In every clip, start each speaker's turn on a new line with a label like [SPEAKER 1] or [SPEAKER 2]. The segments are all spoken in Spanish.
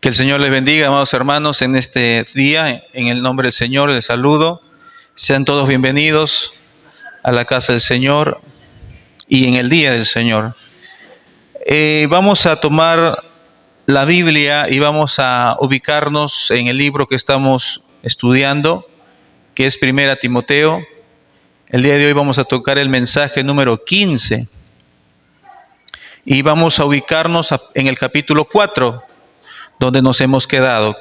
[SPEAKER 1] Que el Señor les bendiga, amados hermanos, en este día. En el nombre del Señor les saludo. Sean todos bienvenidos a la casa del Señor y en el día del Señor. Vamos a tomar la Biblia y vamos a ubicarnos en el libro que estamos estudiando, que es Primera Timoteo. El día de hoy vamos a tocar el mensaje número 15 y vamos a ubicarnos en el capítulo 4, donde nos hemos quedado.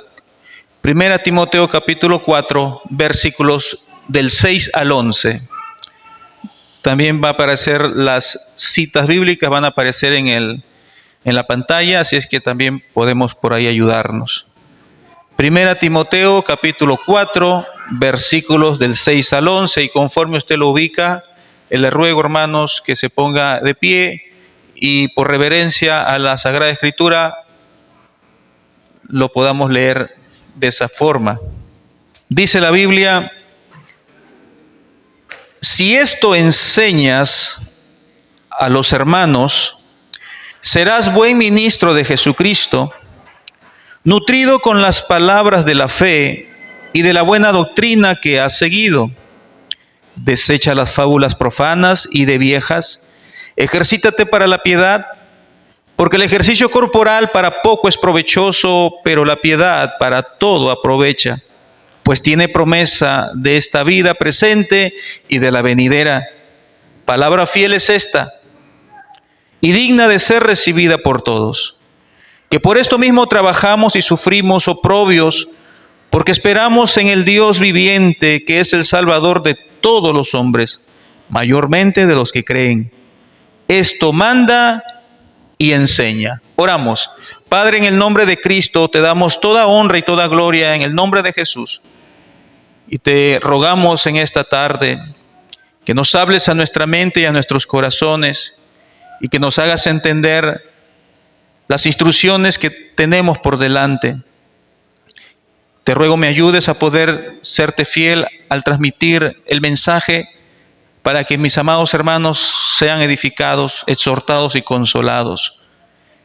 [SPEAKER 1] Primera Timoteo capítulo 4, versículos del 6 al 11. También va a aparecer las citas bíblicas, van a aparecer en la pantalla, así es que también podemos por ahí ayudarnos. Primera Timoteo capítulo 4, versículos del 6 al 11, y conforme usted lo ubica, le ruego, hermanos, que se ponga de pie y por reverencia a la Sagrada Escritura lo podamos leer de esa forma. Dice la Biblia: si esto enseñas a los hermanos, serás buen ministro de Jesucristo, nutrido con las palabras de la fe y de la buena doctrina que has seguido. Desecha las fábulas profanas y de viejas, ejercítate para la piedad, porque el ejercicio corporal para poco es provechoso, pero la piedad para todo aprovecha, pues tiene promesa de esta vida presente y de la venidera. Palabra fiel es esta, y digna de ser recibida por todos, que por esto mismo trabajamos y sufrimos oprobios, porque esperamos en el Dios viviente, que es el Salvador de todos los hombres, mayormente de los que creen. Esto manda y enseña. Oramos. Padre, en el nombre de Cristo te damos toda honra y toda gloria en el nombre de Jesús. Y te rogamos en esta tarde que nos hables a nuestra mente y a nuestros corazones y que nos hagas entender las instrucciones que tenemos por delante. Te ruego me ayudes a poder serte fiel al transmitir el mensaje para que mis amados hermanos sean edificados, exhortados y consolados.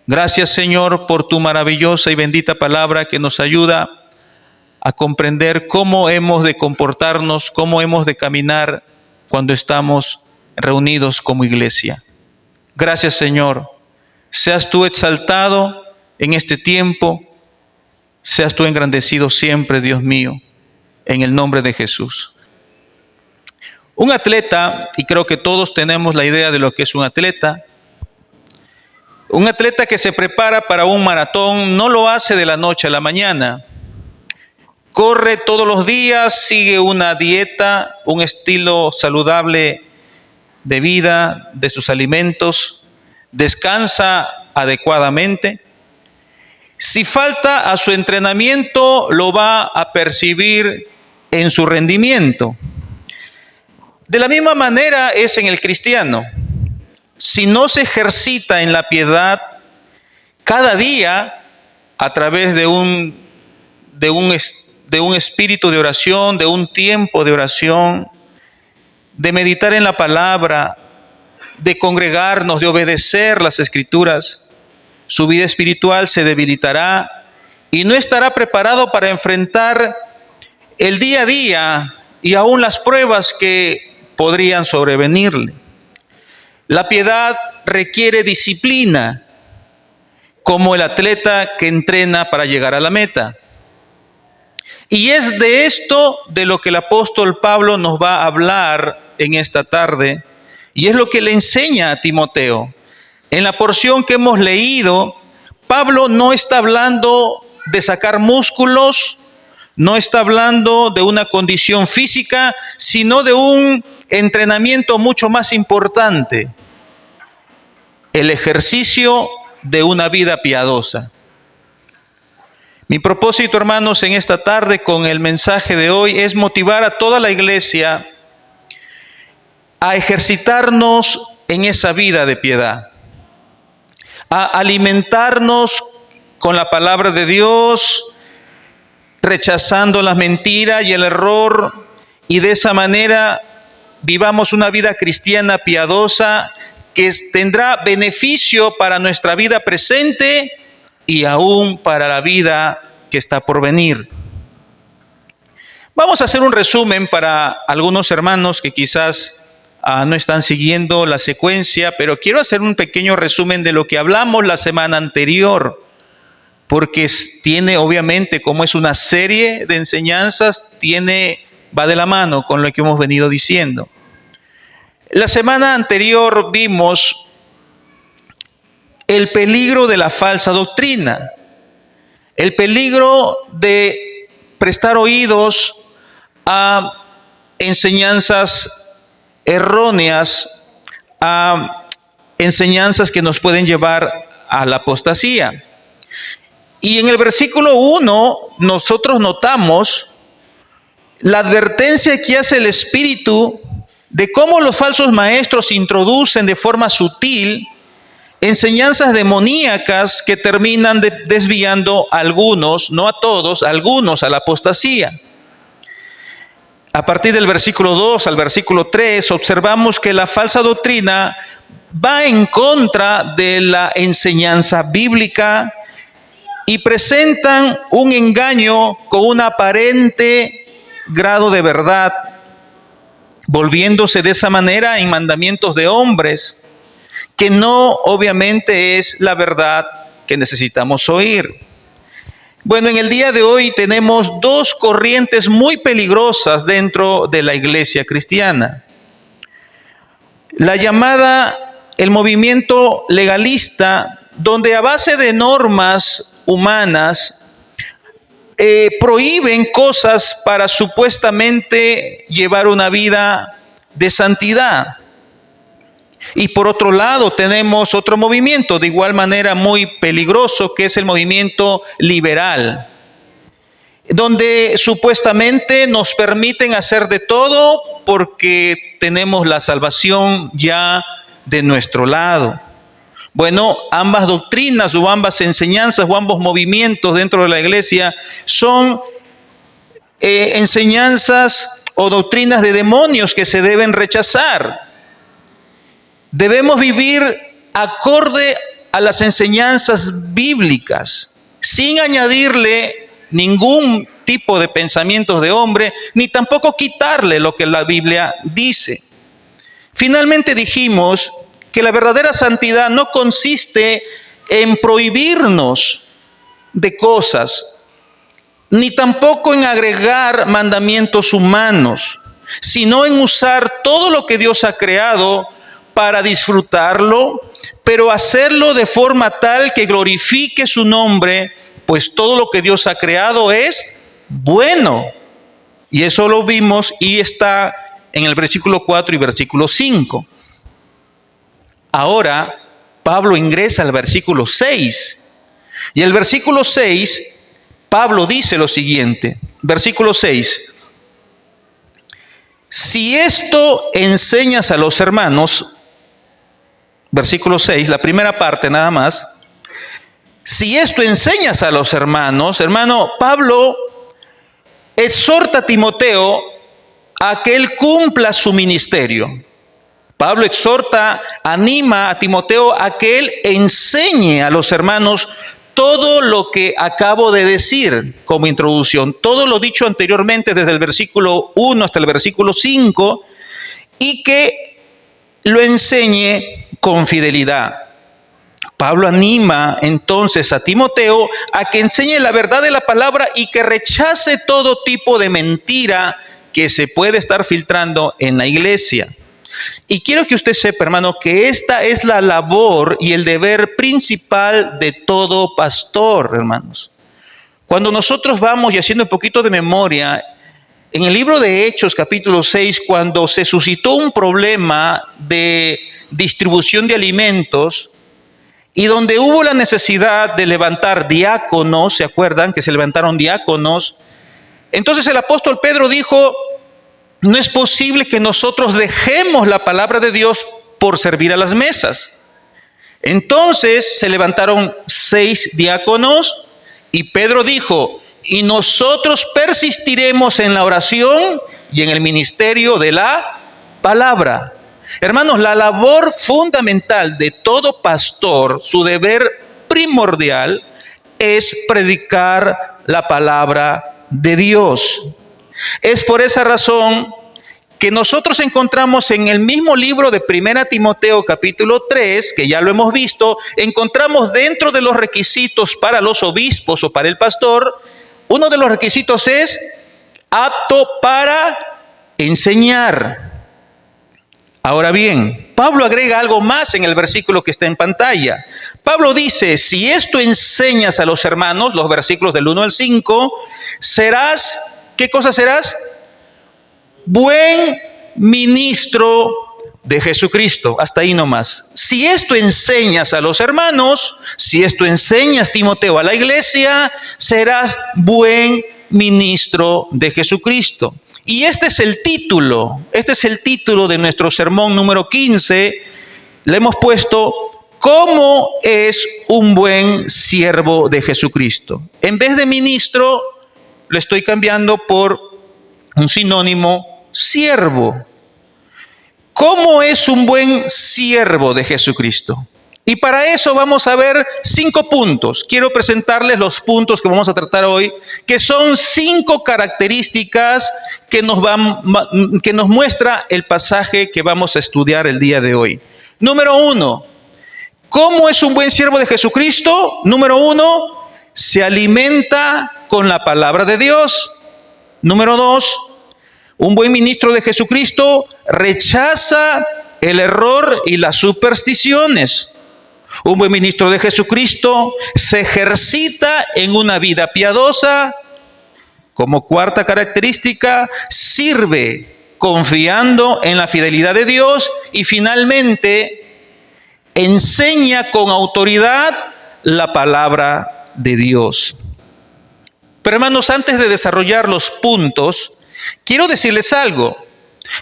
[SPEAKER 1] Gracias, Señor, por tu maravillosa y bendita palabra que nos ayuda a comprender cómo hemos de comportarnos, cómo hemos de caminar cuando estamos reunidos como iglesia. Gracias, Señor. Seas tú exaltado en este tiempo, seas tú engrandecido siempre, Dios mío, en el nombre de Jesús. Un atleta, y creo que todos tenemos la idea de lo que es un atleta que se prepara para un maratón, no lo hace de la noche a la mañana. Corre todos los días, sigue una dieta, un estilo saludable de vida, de sus alimentos, descansa adecuadamente. Si falta a su entrenamiento, lo va a percibir en su rendimiento. De la misma manera es en el cristiano. Si no se ejercita en la piedad cada día a través de un espíritu de oración, de un tiempo de oración, de meditar en la palabra, de congregarnos, de obedecer las Escrituras, su vida espiritual se debilitará y no estará preparado para enfrentar el día a día y aún las pruebas que podrían sobrevenirle. La piedad requiere disciplina, como el atleta que entrena para llegar a la meta. Y es de esto de lo que el apóstol Pablo nos va a hablar en esta tarde, y es lo que le enseña a Timoteo. En la porción que hemos leído, Pablo no está hablando de sacar músculos, no está hablando de una condición física, sino de un entrenamiento mucho más importante: el ejercicio de una vida piadosa. Mi propósito, hermanos, en esta tarde con el mensaje de hoy es motivar a toda la iglesia a ejercitarnos en esa vida de piedad, a alimentarnos con la palabra de Dios, rechazando la mentira y el error, y de esa manera vivamos una vida cristiana piadosa que tendrá beneficio para nuestra vida presente y aún para la vida que está por venir. Vamos a hacer un resumen para algunos hermanos que quizás no están siguiendo la secuencia, pero quiero hacer un pequeño resumen de lo que hablamos la semana anterior, porque tiene, obviamente, como es una serie de enseñanzas, va de la mano con lo que hemos venido diciendo. La semana anterior vimos el peligro de la falsa doctrina, el peligro de prestar oídos a enseñanzas erróneas, a enseñanzas que nos pueden llevar a la apostasía. Y en el versículo 1 nosotros notamos la advertencia que hace el Espíritu de cómo los falsos maestros introducen de forma sutil enseñanzas demoníacas que terminan desviando a algunos, no a todos, a algunos a la apostasía. A partir del versículo 2 al versículo 3 observamos que la falsa doctrina va en contra de la enseñanza bíblica y presentan un engaño con un aparente grado de verdad, volviéndose de esa manera en mandamientos de hombres, que no obviamente es la verdad que necesitamos oír. Bueno, en el día de hoy tenemos dos corrientes muy peligrosas dentro de la iglesia cristiana. La llamada, el movimiento legalista, donde a base de normas humanas prohíben cosas para supuestamente llevar una vida de santidad. Y por otro lado tenemos otro movimiento de igual manera muy peligroso, que es el movimiento liberal, donde supuestamente nos permiten hacer de todo porque tenemos la salvación ya de nuestro lado. Bueno, ambas doctrinas o ambas enseñanzas o ambos movimientos dentro de la iglesia son enseñanzas o doctrinas de demonios que se deben rechazar. Debemos vivir acorde a las enseñanzas bíblicas, sin añadirle ningún tipo de pensamientos de hombre, ni tampoco quitarle lo que la Biblia dice. Finalmente dijimos que la verdadera santidad no consiste en prohibirnos de cosas, ni tampoco en agregar mandamientos humanos, sino en usar todo lo que Dios ha creado para disfrutarlo, pero hacerlo de forma tal que glorifique su nombre, pues todo lo que Dios ha creado es bueno. Y eso lo vimos y está en el versículo 4 y versículo 5. Ahora, Pablo ingresa al versículo 6. Y el versículo 6, Pablo dice lo siguiente, versículo 6. Si esto enseñas a los hermanos, versículo 6, la primera parte nada más. Si esto enseñas a los hermanos, hermano, Pablo exhorta a Timoteo a que él cumpla su ministerio. Pablo exhorta, anima a Timoteo a que él enseñe a los hermanos todo lo que acabo de decir como introducción, todo lo dicho anteriormente desde el versículo 1 hasta el versículo 5, y que lo enseñe con fidelidad. Pablo anima entonces a Timoteo a que enseñe la verdad de la palabra y que rechace todo tipo de mentira que se puede estar filtrando en la iglesia. Y quiero que usted sepa, hermano, que esta es la labor y el deber principal de todo pastor, hermanos. Cuando nosotros vamos y haciendo un poquito de memoria, en el libro de Hechos, capítulo 6, cuando se suscitó un problema de distribución de alimentos y donde hubo la necesidad de levantar diáconos, ¿se acuerdan que se levantaron diáconos? Entonces el apóstol Pedro dijo: no es posible que nosotros dejemos la palabra de Dios por servir a las mesas. Entonces se levantaron 6 diáconos y Pedro dijo: y nosotros persistiremos en la oración y en el ministerio de la palabra. Hermanos, la labor fundamental de todo pastor, su deber primordial, es predicar la palabra de Dios. Es por esa razón que nosotros encontramos en el mismo libro de 1 Timoteo capítulo 3, que ya lo hemos visto, encontramos dentro de los requisitos para los obispos o para el pastor, uno de los requisitos es apto para enseñar. Ahora bien, Pablo agrega algo más en el versículo que está en pantalla. Pablo dice, si esto enseñas a los hermanos, los versículos del 1 al 5, serás, ¿qué cosa serás? Buen ministro de Jesucristo. Hasta ahí nomás. Si esto enseñas a los hermanos, si esto enseñas, Timoteo, a la iglesia, serás buen ministro de Jesucristo. Y este es el título de nuestro sermón número 15. Le hemos puesto, ¿cómo es un buen siervo de Jesucristo? En vez de ministro, lo estoy cambiando por un sinónimo, siervo. ¿Cómo es un buen siervo de Jesucristo? Y para eso vamos a ver 5 puntos. Quiero presentarles los puntos que vamos a tratar hoy, que son 5 características que nos muestra el pasaje que vamos a estudiar el día de hoy. Número 1, ¿cómo es un buen siervo de Jesucristo? Número 1, se alimenta con la palabra de Dios. Número 2, un buen ministro de Jesucristo rechaza el error y las supersticiones. Un buen ministro de Jesucristo se ejercita en una vida piadosa. Como cuarta característica, sirve confiando en la fidelidad de Dios. Y finalmente, enseña con autoridad la palabra de Dios. Pero hermanos, antes de desarrollar los puntos, quiero decirles algo.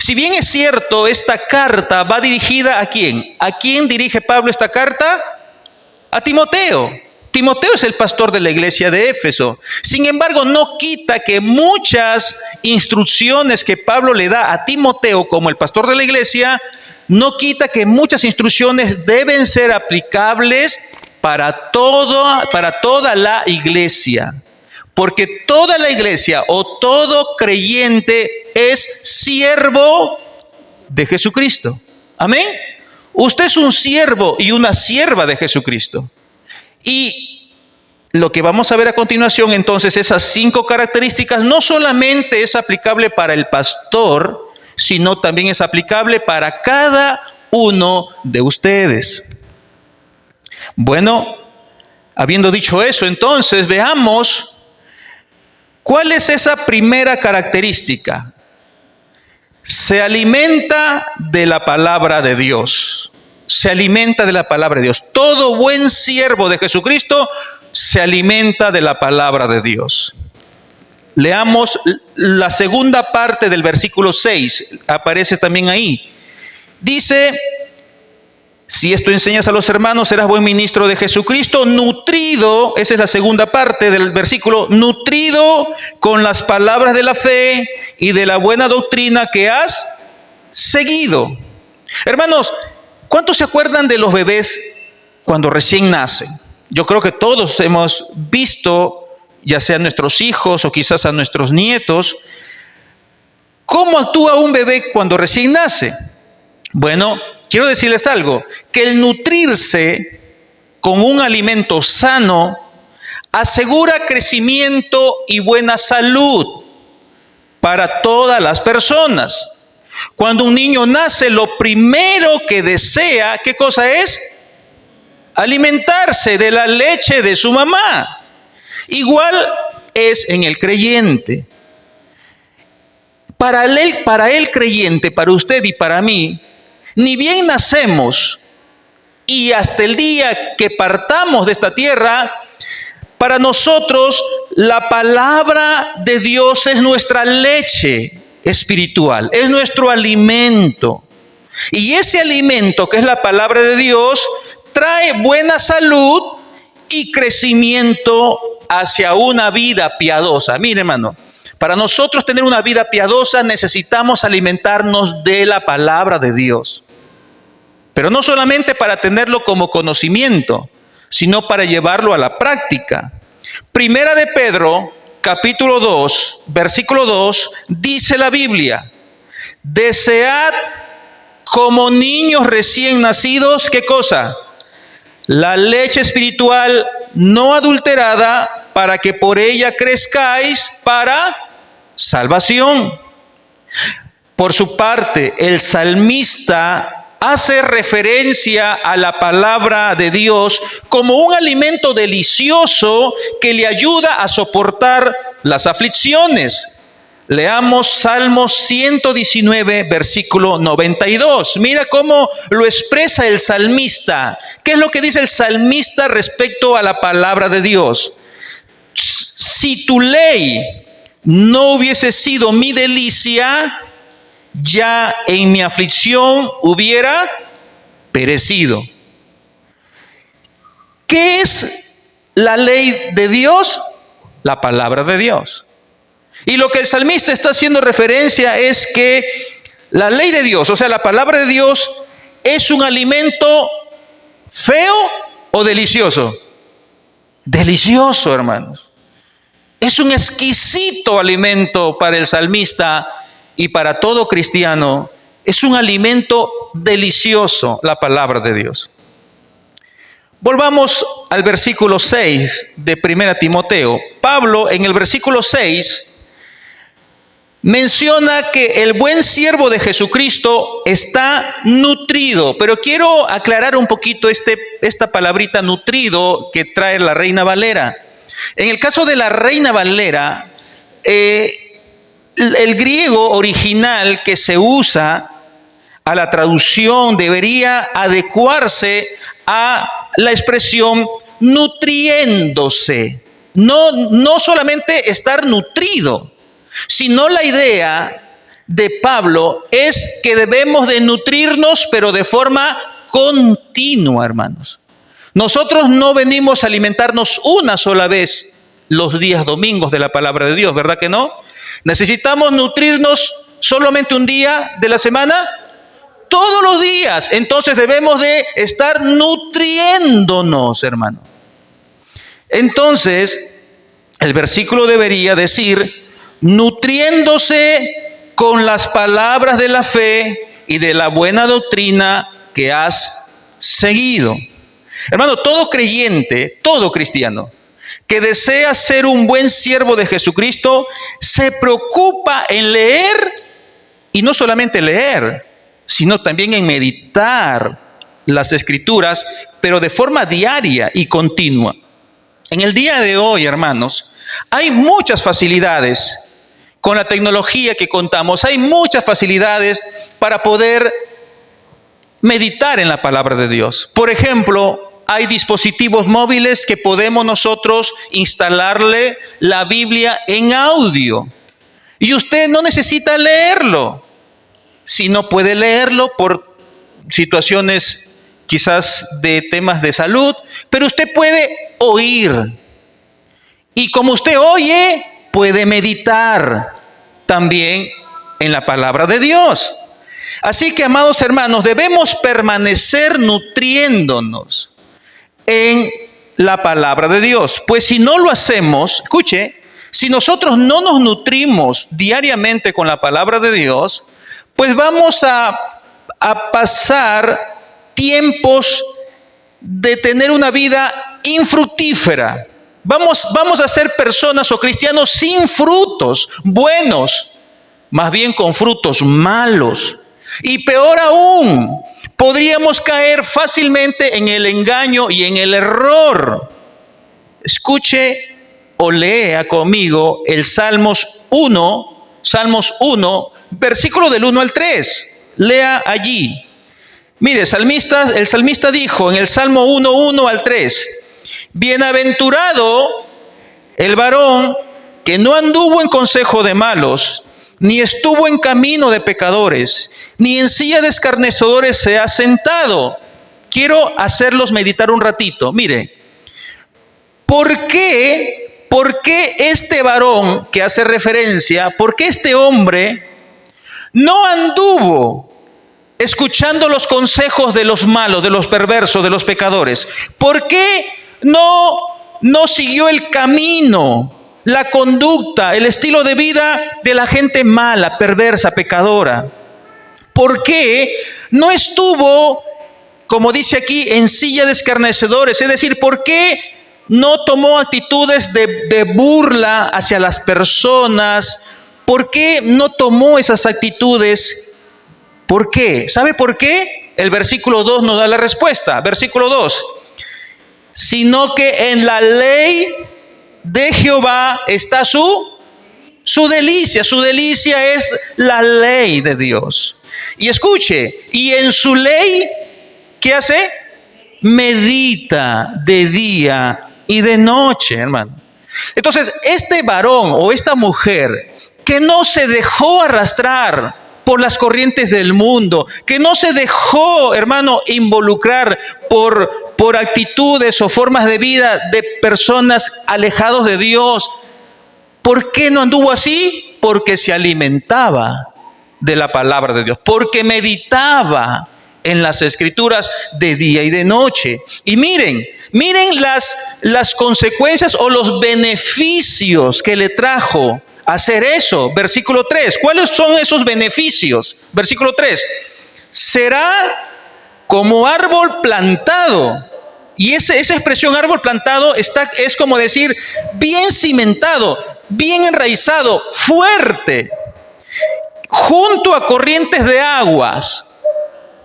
[SPEAKER 1] Si bien es cierto, esta carta va dirigida ¿a quién? ¿A quién dirige Pablo esta carta? A Timoteo. Timoteo es el pastor de la iglesia de Éfeso. Sin embargo, no quita que muchas instrucciones que Pablo le da a Timoteo como el pastor de la iglesia, no quita que muchas instrucciones deben ser aplicables para toda la iglesia. Porque toda la iglesia o todo creyente es siervo de Jesucristo. Amén. Usted es un siervo y una sierva de Jesucristo. Y lo que vamos a ver a continuación, entonces, esas 5 características, no solamente es aplicable para el pastor, sino también es aplicable para cada uno de ustedes. Bueno, habiendo dicho eso, entonces veamos ¿cuál es esa primera característica? Se alimenta de la palabra de Dios. Se alimenta de la palabra de Dios. Todo buen siervo de Jesucristo se alimenta de la palabra de Dios. Leamos la segunda parte del versículo 6. Aparece también ahí. Dice, si esto enseñas a los hermanos, serás buen ministro de Jesucristo, nutrido, esa es la segunda parte del versículo, nutrido con las palabras de la fe y de la buena doctrina que has seguido. Hermanos, ¿cuántos se acuerdan de los bebés cuando recién nacen? Yo creo que todos hemos visto, ya sea a nuestros hijos o quizás a nuestros nietos, ¿cómo actúa un bebé cuando recién nace? Bueno, quiero decirles algo, que el nutrirse con un alimento sano asegura crecimiento y buena salud para todas las personas. Cuando un niño nace, lo primero que desea, ¿qué cosa es? Alimentarse de la leche de su mamá. Igual es en el creyente. Para el creyente, para usted y para mí, ni bien nacemos y hasta el día que partamos de esta tierra, para nosotros la palabra de Dios es nuestra leche espiritual, es nuestro alimento. Y ese alimento que es la palabra de Dios trae buena salud y crecimiento hacia una vida piadosa. Mire, hermano, para nosotros tener una vida piadosa necesitamos alimentarnos de la palabra de Dios. Pero no solamente para tenerlo como conocimiento, sino para llevarlo a la práctica. Primera de Pedro, capítulo 2, versículo 2, dice la Biblia: desead como niños recién nacidos, ¿qué cosa? La leche espiritual no adulterada, para que por ella crezcáis para salvación. Por su parte, el salmista hace referencia a la palabra de Dios como un alimento delicioso que le ayuda a soportar las aflicciones. Leamos Salmos 119, versículo 92. Mira cómo lo expresa el salmista. ¿Qué es lo que dice el salmista respecto a la palabra de Dios? Si tu ley no hubiese sido mi delicia, ya en mi aflicción hubiera perecido. ¿Qué es la ley de Dios? La palabra de Dios. Y lo que el salmista está haciendo referencia es que la ley de Dios, o sea, la palabra de Dios, es un alimento feo o delicioso. Delicioso, hermanos. Es un exquisito alimento para el salmista y para todo cristiano. Es un alimento delicioso, la palabra de Dios. Volvamos al versículo 6 de 1 Timoteo. Pablo, en el versículo 6, menciona que el buen siervo de Jesucristo está nutrido. Pero quiero aclarar un poquito esta palabrita nutrido que trae la Reina Valera. En el caso de la Reina Valera, el griego original que se usa a la traducción debería adecuarse a la expresión nutriéndose. No solamente estar nutrido, sino la idea de Pablo es que debemos de nutrirnos, pero de forma continua, hermanos. Nosotros no venimos a alimentarnos una sola vez los días domingos de la palabra de Dios, ¿verdad que no? ¿Necesitamos nutrirnos solamente un día de la semana? Todos los días. Entonces debemos de estar nutriéndonos, hermano. Entonces, el versículo debería decir: nutriéndose con las palabras de la fe y de la buena doctrina que has seguido. Hermano, todo creyente, todo cristiano que desea ser un buen siervo de Jesucristo, se preocupa en leer, y no solamente leer, sino también en meditar las Escrituras, pero de forma diaria y continua. En el día de hoy, hermanos, hay muchas facilidades con la tecnología que contamos. Hay muchas facilidades para poder meditar en la palabra de Dios. Por ejemplo, hay dispositivos móviles que podemos nosotros instalarle la Biblia en audio. Y usted no necesita leerlo. Si no puede leerlo por situaciones quizás de temas de salud, pero usted puede oír. Y como usted oye, puede meditar también en la palabra de Dios. Así que, amados hermanos, debemos permanecer nutriéndonos en la palabra de Dios. Pues si no lo hacemos, escuche, si nosotros no nos nutrimos diariamente con la palabra de Dios, pues vamos a pasar tiempos de tener una vida infructífera. Vamos a ser personas o cristianos sin frutos buenos, más bien con frutos malos. Y peor aún, podríamos caer fácilmente en el engaño y en el error. Escuche o lea conmigo el Salmos 1, versículo del 1 al 3. Lea allí. Mire, el salmista dijo en el Salmo 1, 1 al 3: bienaventurado el varón que no anduvo en consejo de malos, ni estuvo en camino de pecadores, ni en silla de escarnecedores se ha sentado. Quiero hacerlos meditar un ratito. Mire, ¿por qué este varón que hace referencia, por qué este hombre no anduvo escuchando los consejos de los malos, de los perversos, de los pecadores? ¿Por qué no no siguió el camino, la conducta, el estilo de vida de la gente mala, perversa, pecadora? ¿Por qué no estuvo, como dice aquí, en silla de escarnecedores? Es decir, ¿por qué no tomó actitudes de burla hacia las personas? ¿Por qué no tomó esas actitudes? ¿Por qué? ¿Sabe por qué? El versículo 2 nos da la respuesta. Versículo 2. Sino que en la ley de Jehová está su delicia. Su delicia es la ley de Dios. Y escuche, y en su ley, ¿qué hace? Medita de día y de noche, hermano. Entonces, este varón o esta mujer que no se dejó arrastrar por las corrientes del mundo, que no se dejó, hermano, involucrar por actitudes o formas de vida de personas alejados de Dios. ¿Por qué no anduvo así? Porque se alimentaba de la palabra de Dios, porque meditaba en las Escrituras de día y de noche. Y miren las consecuencias o los beneficios que le trajo hacer eso. Versículo 3. ¿Cuáles son esos beneficios? Versículo 3. Será como árbol plantado. Y esa expresión árbol plantado es como decir bien cimentado, bien enraizado, fuerte, junto a corrientes de aguas.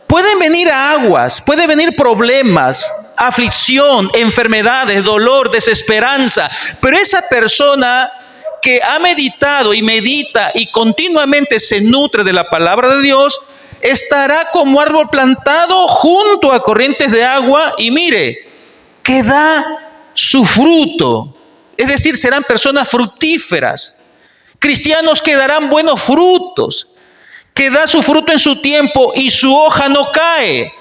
[SPEAKER 1] Pueden venir aguas, pueden venir problemas, aflicción, enfermedades, dolor, desesperanza, pero esa persona que ha meditado y medita y continuamente se nutre de la palabra de Dios, estará como árbol plantado junto a corrientes de agua y mire, que da su fruto. Es decir, serán personas fructíferas, cristianos que darán buenos frutos, que da su fruto en su tiempo y su hoja no cae.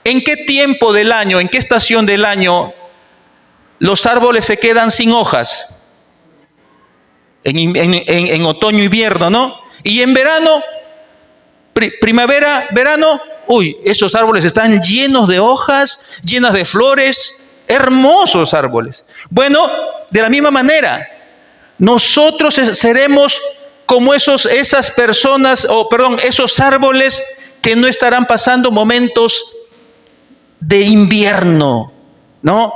[SPEAKER 1] ¿En qué tiempo del año, en qué estación del año los árboles se quedan sin hojas? En otoño, invierno, ¿no? Y en verano, primavera, verano, esos árboles están llenos de hojas, llenas de flores, hermosos árboles. Bueno, de la misma manera, nosotros seremos como esas personas, esos árboles que no estarán pasando momentos de invierno, ¿no?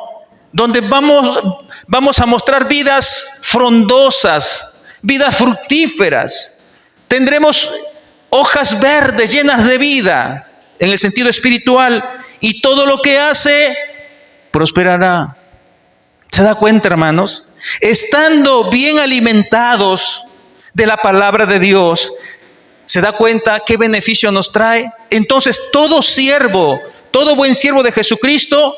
[SPEAKER 1] Donde vamos a mostrar vidas frondosas, vidas fructíferas. Tendremos hojas verdes llenas de vida en el sentido espiritual y todo lo que hace prosperará. ¿Se da cuenta, hermanos? Estando bien alimentados de la palabra de Dios, ¿se da cuenta qué beneficio nos trae? Entonces, todo buen siervo de Jesucristo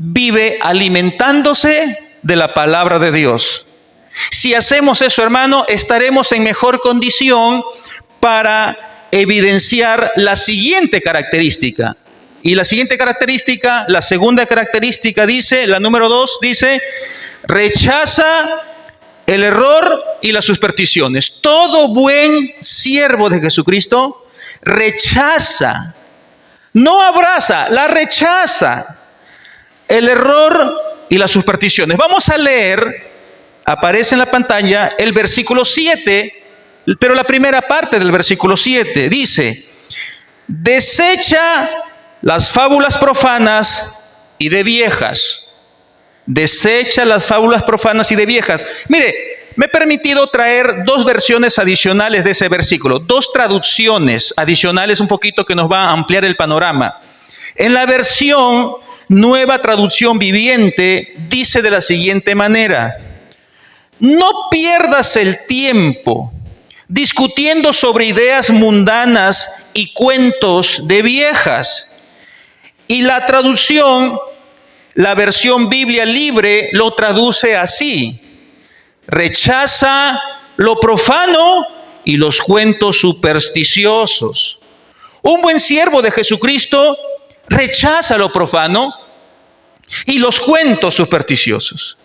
[SPEAKER 1] vive alimentándose de la palabra de Dios. Si hacemos eso, hermano, estaremos en mejor condición para evidenciar la siguiente característica. Y la siguiente característica, la segunda característica dice, la número 2 dice, rechaza el error y las supersticiones. Todo buen siervo de Jesucristo rechaza, no abraza, la rechaza, el error y las supersticiones. Vamos a leer, aparece en la pantalla, el versículo 7, pero la primera parte del versículo 7 dice, desecha las fábulas profanas y de viejas. Desecha las fábulas profanas y de viejas. Mire, me he permitido traer 2 versiones adicionales de ese versículo, 2 traducciones adicionales un poquito que nos va a ampliar el panorama. En la versión Nueva Traducción Viviente dice de la siguiente manera: no pierdas el tiempo discutiendo sobre ideas mundanas y cuentos de viejas. Y la traducción, la versión Biblia Libre, lo traduce así: rechaza lo profano y los cuentos supersticiosos. Un buen siervo de Jesucristo rechaza lo profano y los cuentos supersticiosos.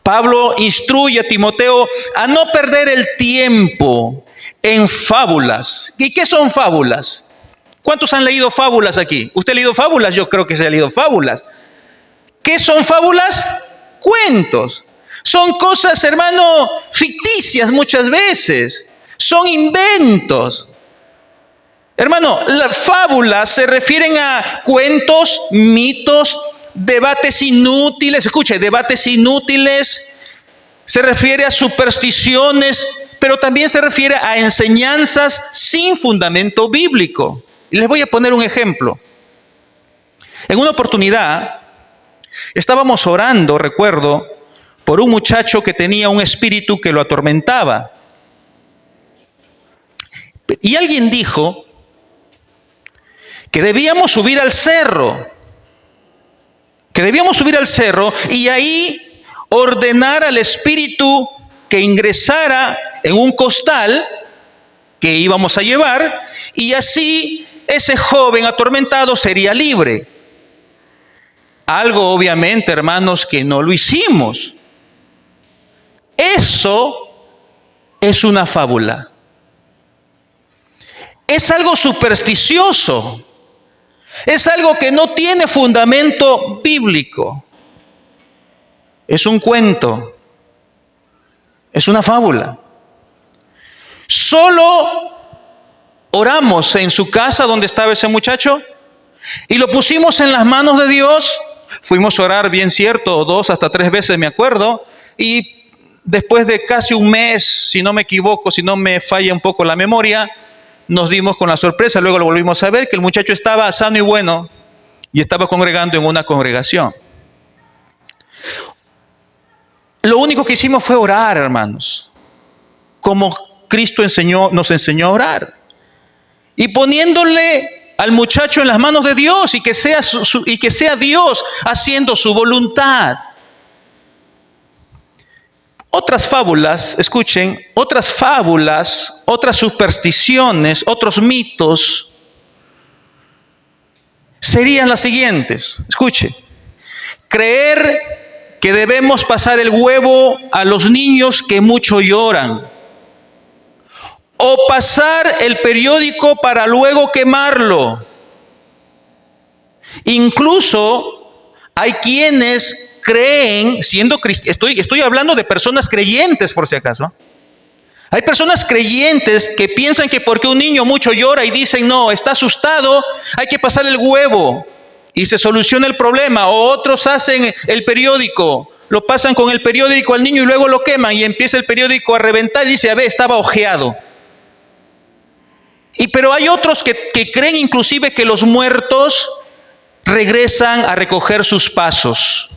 [SPEAKER 1] Pablo instruye a Timoteo a no perder el tiempo en fábulas. ¿Y qué son fábulas? ¿Cuántos han leído fábulas aquí? ¿Usted ha leído fábulas? Yo creo que se ha leído fábulas. ¿Qué son fábulas? cuentos. Son cosas, hermano, ficticias muchas veces. Son inventos. Hermano, las fábulas se refieren a cuentos, mitos, debates inútiles. Escuche, debates inútiles. Se refiere a supersticiones, pero también se refiere a enseñanzas sin fundamento bíblico. Y les voy a poner un ejemplo. En una oportunidad, estábamos orando, recuerdo, por un muchacho que tenía un espíritu que lo atormentaba. Y alguien dijo que debíamos subir al cerro, y ahí ordenar al espíritu que ingresara en un costal que íbamos a llevar, y así ese joven atormentado sería libre. Algo, obviamente, hermanos, que no lo hicimos. Eso es una fábula. Es algo supersticioso. Es algo que no tiene fundamento bíblico. Es un cuento. Es una fábula. Solo oramos en su casa donde estaba ese muchacho y lo pusimos en las manos de Dios. Fuimos a orar, bien cierto, 2 hasta 3 veces me acuerdo, y después de casi un mes, si no me equivoco, si no me falla un poco la memoria, nos dimos con la sorpresa, luego lo volvimos a ver, que el muchacho estaba sano y bueno y estaba congregando en una congregación. Lo único que hicimos fue orar, hermanos, como Cristo nos enseñó a orar, y poniéndole al muchacho en las manos de Dios, y que sea Dios haciendo su voluntad. Otras fábulas, escuchen, otras fábulas, otras supersticiones, otros mitos serían las siguientes. Escuche, creer que debemos pasar el huevo a los niños que mucho lloran, o pasar el periódico para luego quemarlo. Incluso hay quienes creen, siendo cristianos, estoy hablando de personas creyentes por si acaso. Hay personas creyentes que piensan que porque un niño mucho llora y dicen, no, está asustado, hay que pasar el huevo y se soluciona el problema. O otros hacen el periódico, lo pasan con el periódico al niño y luego lo queman y empieza el periódico a reventar y dice, a ver, estaba ojeado. Pero hay otros que creen inclusive que los muertos regresan a recoger sus pasos.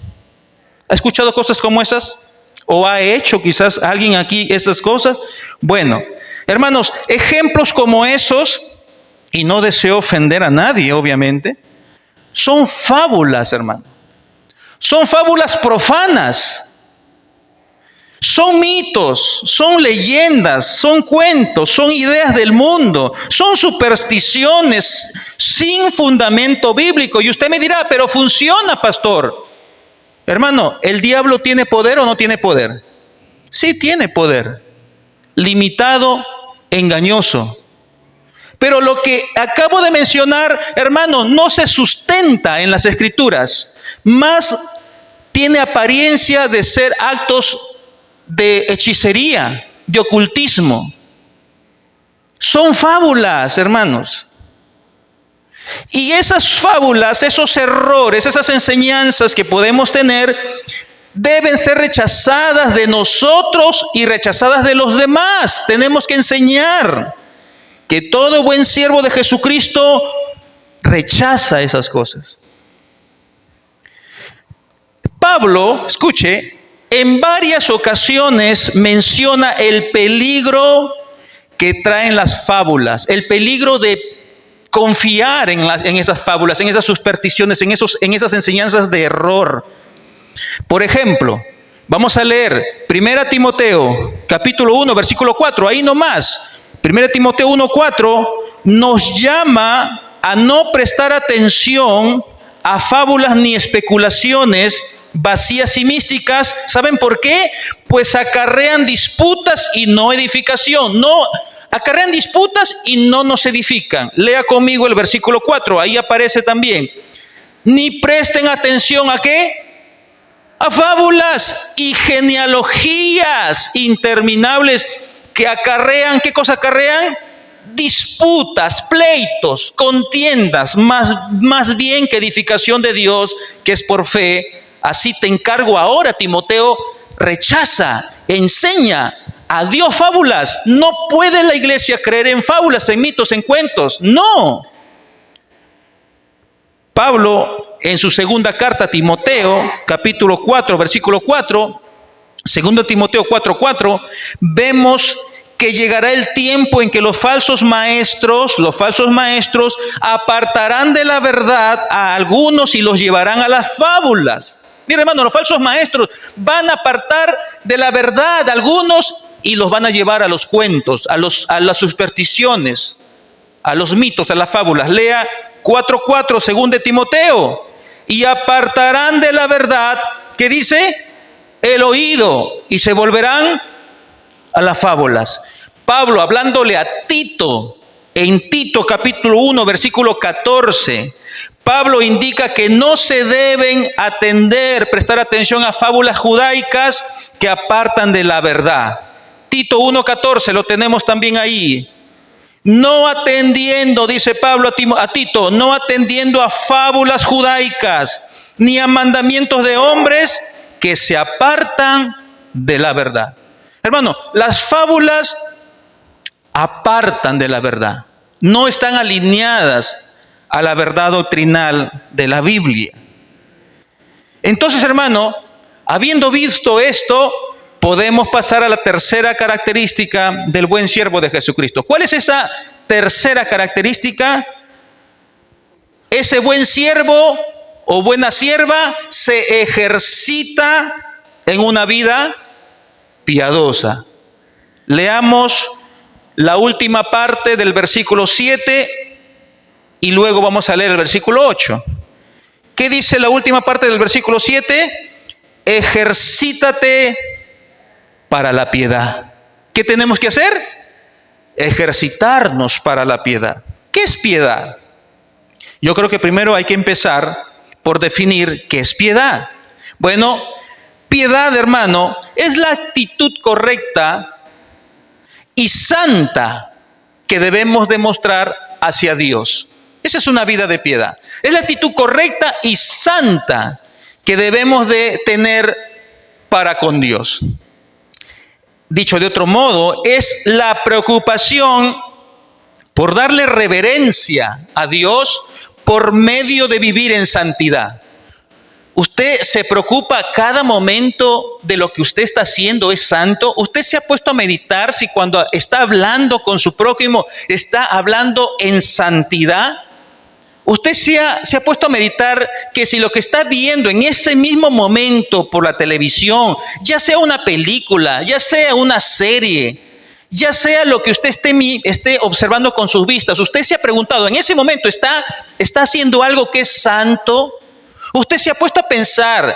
[SPEAKER 1] ¿Ha escuchado cosas como esas? ¿O ha hecho quizás alguien aquí esas cosas? Bueno, hermanos, ejemplos como esos, y no deseo ofender a nadie, obviamente, son fábulas, hermano. Son fábulas profanas. Son mitos, son leyendas, son cuentos, son ideas del mundo, son supersticiones sin fundamento bíblico. Y usted me dirá, pero funciona, pastor. Hermano, ¿el diablo tiene poder o no tiene poder? Sí tiene poder, limitado, engañoso. Pero lo que acabo de mencionar, hermano, no se sustenta en las Escrituras. Más tiene apariencia de ser actos de hechicería, de ocultismo. Son fábulas, hermanos. Y esas fábulas, esos errores, esas enseñanzas que podemos tener, deben ser rechazadas de nosotros y rechazadas de los demás. Tenemos que enseñar que todo buen siervo de Jesucristo rechaza esas cosas. Pablo, escuche, en varias ocasiones menciona el peligro que traen las fábulas, el peligro de confiar en esas fábulas, en esas supersticiones, en esas enseñanzas de error. Por ejemplo, vamos a leer 1 Timoteo, capítulo 1, versículo 4, ahí nomás. 1 Timoteo 1:4 nos llama a no prestar atención a fábulas ni especulaciones vacías y místicas. ¿Saben por qué? Pues acarrean disputas y no edificación. Acarrean disputas y no nos edifican. Lea conmigo el versículo 4, ahí aparece también. Ni presten atención ¿a qué? a fábulas y genealogías interminables que acarrean, ¿qué cosa acarrean? Disputas, pleitos, contiendas, más bien que edificación de Dios, que es por fe. Así te encargo ahora, Timoteo, rechaza, enseña a Dios fábulas. No puede la iglesia creer en fábulas, en mitos, en cuentos. No. Pablo, en su segunda carta a Timoteo, capítulo 4, versículo 4, 2 Timoteo 4:4, vemos que llegará el tiempo en que los falsos maestros apartarán de la verdad a algunos y los llevarán a las fábulas. Mira, hermano, los falsos maestros van a apartar de la verdad a algunos y los van a llevar a los cuentos, a las supersticiones, a los mitos, a las fábulas. Lea 4:4, 2 Timoteo. Y apartarán de la verdad, ¿qué dice? El oído, y se volverán a las fábulas. Pablo, hablándole a Tito, en Tito capítulo 1, versículo 14, Pablo indica que no se deben prestar atención a fábulas judaicas que apartan de la verdad. Tito 1:14, lo tenemos también ahí. No atendiendo, dice Pablo a Tito, no atendiendo a fábulas judaicas, ni a mandamientos de hombres que se apartan de la verdad. Hermano, las fábulas apartan de la verdad, no están alineadas a la verdad doctrinal de la Biblia. Entonces, hermano, habiendo visto esto, podemos pasar a la tercera característica del buen siervo de Jesucristo. ¿Cuál es esa tercera característica? Ese buen siervo o buena sierva se ejercita en una vida piadosa. Leamos la última parte del versículo 7 y luego vamos a leer el versículo 8. ¿Qué dice la última parte del versículo 7? Ejercítate para la piedad. ¿Qué tenemos que hacer? Ejercitarnos para la piedad. ¿Qué es piedad? Yo creo que primero hay que empezar por definir qué es piedad. Bueno, piedad, hermano, es la actitud correcta y santa que debemos demostrar hacia Dios. Esa es una vida de piedad. Es la actitud correcta y santa que debemos de tener para con Dios. Dicho de otro modo, es la preocupación por darle reverencia a Dios por medio de vivir en santidad. ¿Usted se preocupa cada momento de lo que usted está haciendo es santo? ¿Usted se ha puesto a meditar si cuando está hablando con su prójimo está hablando en santidad? ¿Usted se ha puesto a meditar que si lo que está viendo en ese mismo momento por la televisión, ya sea una película, ya sea una serie, ya sea lo que usted esté observando con sus vistas, usted se ha preguntado, ¿en ese momento está haciendo algo que es santo? Usted se ha puesto a pensar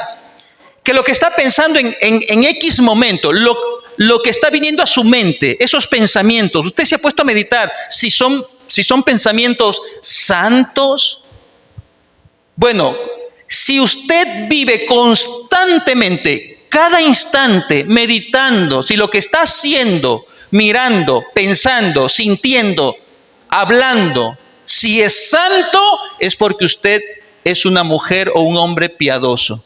[SPEAKER 1] que lo que está pensando en X momento, lo que está viniendo a su mente, esos pensamientos, usted se ha puesto a meditar si son pensamientos santos. Bueno, si usted vive constantemente, cada instante, meditando, si lo que está haciendo, mirando, pensando, sintiendo, hablando, si es santo, es porque usted es una mujer o un hombre piadoso.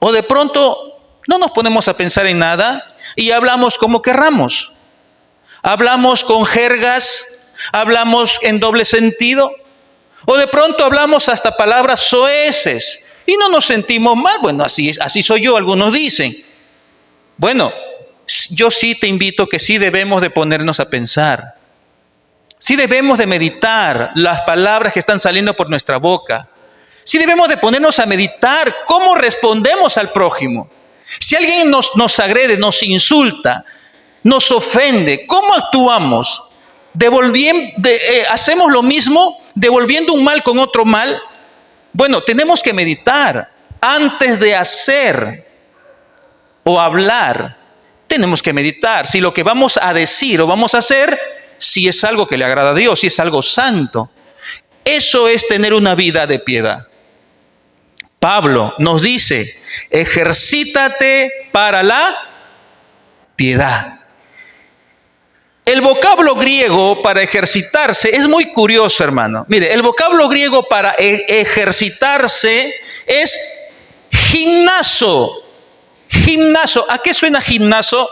[SPEAKER 1] O de pronto no nos ponemos a pensar en nada y hablamos como querramos. Hablamos con jergas, hablamos en doble sentido, o de pronto hablamos hasta palabras soeces y no nos sentimos mal. Bueno, así soy yo, algunos dicen. Bueno, yo sí te invito que sí debemos de ponernos a pensar. Sí debemos de meditar las palabras que están saliendo por nuestra boca. Sí debemos de ponernos a meditar cómo respondemos al prójimo. Si alguien nos agrede, nos insulta, nos ofende, ¿cómo actuamos? ¿Hacemos lo mismo devolviendo un mal con otro mal? Bueno, tenemos que meditar antes de hacer o hablar. Tenemos que meditar si lo que vamos a decir o vamos a hacer, si es algo que le agrada a Dios, si es algo santo. Eso es tener una vida de piedad. Pablo nos dice, ejercítate para la piedad. El vocablo griego para ejercitarse es muy curioso, hermano. Mire, el vocablo griego para ejercitarse es gimnaso. Gimnaso. ¿A qué suena gimnaso?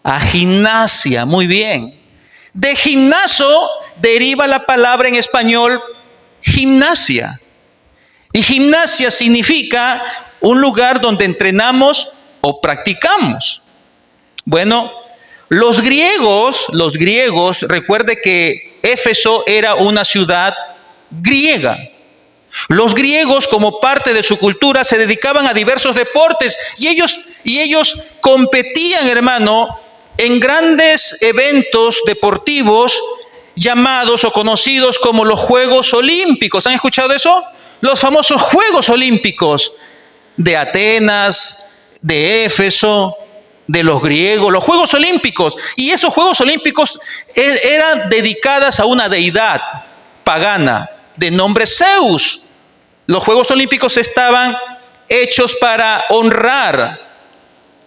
[SPEAKER 1] A gimnasia, muy bien. De gimnaso deriva la palabra en español gimnasia. Y gimnasia significa un lugar donde entrenamos o practicamos. Bueno, los griegos, recuerde que Éfeso era una ciudad griega. Los griegos, como parte de su cultura, se dedicaban a diversos deportes y ellos competían, hermano, en grandes eventos deportivos llamados o conocidos como los Juegos Olímpicos. ¿Han escuchado eso? Los famosos Juegos Olímpicos de Atenas, de Éfeso, de los griegos, los Juegos Olímpicos. Y esos Juegos Olímpicos eran dedicadas a una deidad pagana de nombre Zeus. Los Juegos Olímpicos estaban hechos para honrar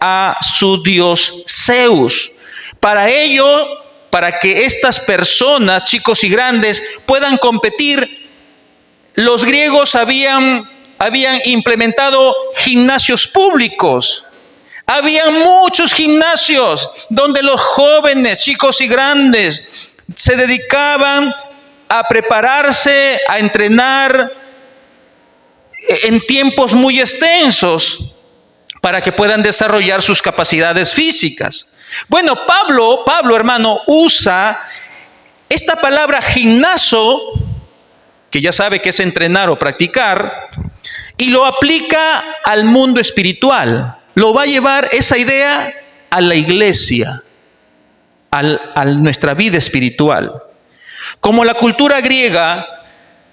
[SPEAKER 1] a su dios Zeus. Para ello, para que estas personas, chicos y grandes, puedan competir, los griegos habían implementado gimnasios públicos. Habían muchos gimnasios donde los jóvenes, chicos y grandes, se dedicaban a prepararse, a entrenar en tiempos muy extensos para que puedan desarrollar sus capacidades físicas. Bueno, Pablo, hermano, usa esta palabra gimnaso, que ya sabe que es entrenar o practicar, y lo aplica al mundo espiritual. Lo va a llevar esa idea a la iglesia, a nuestra vida espiritual. Como la cultura griega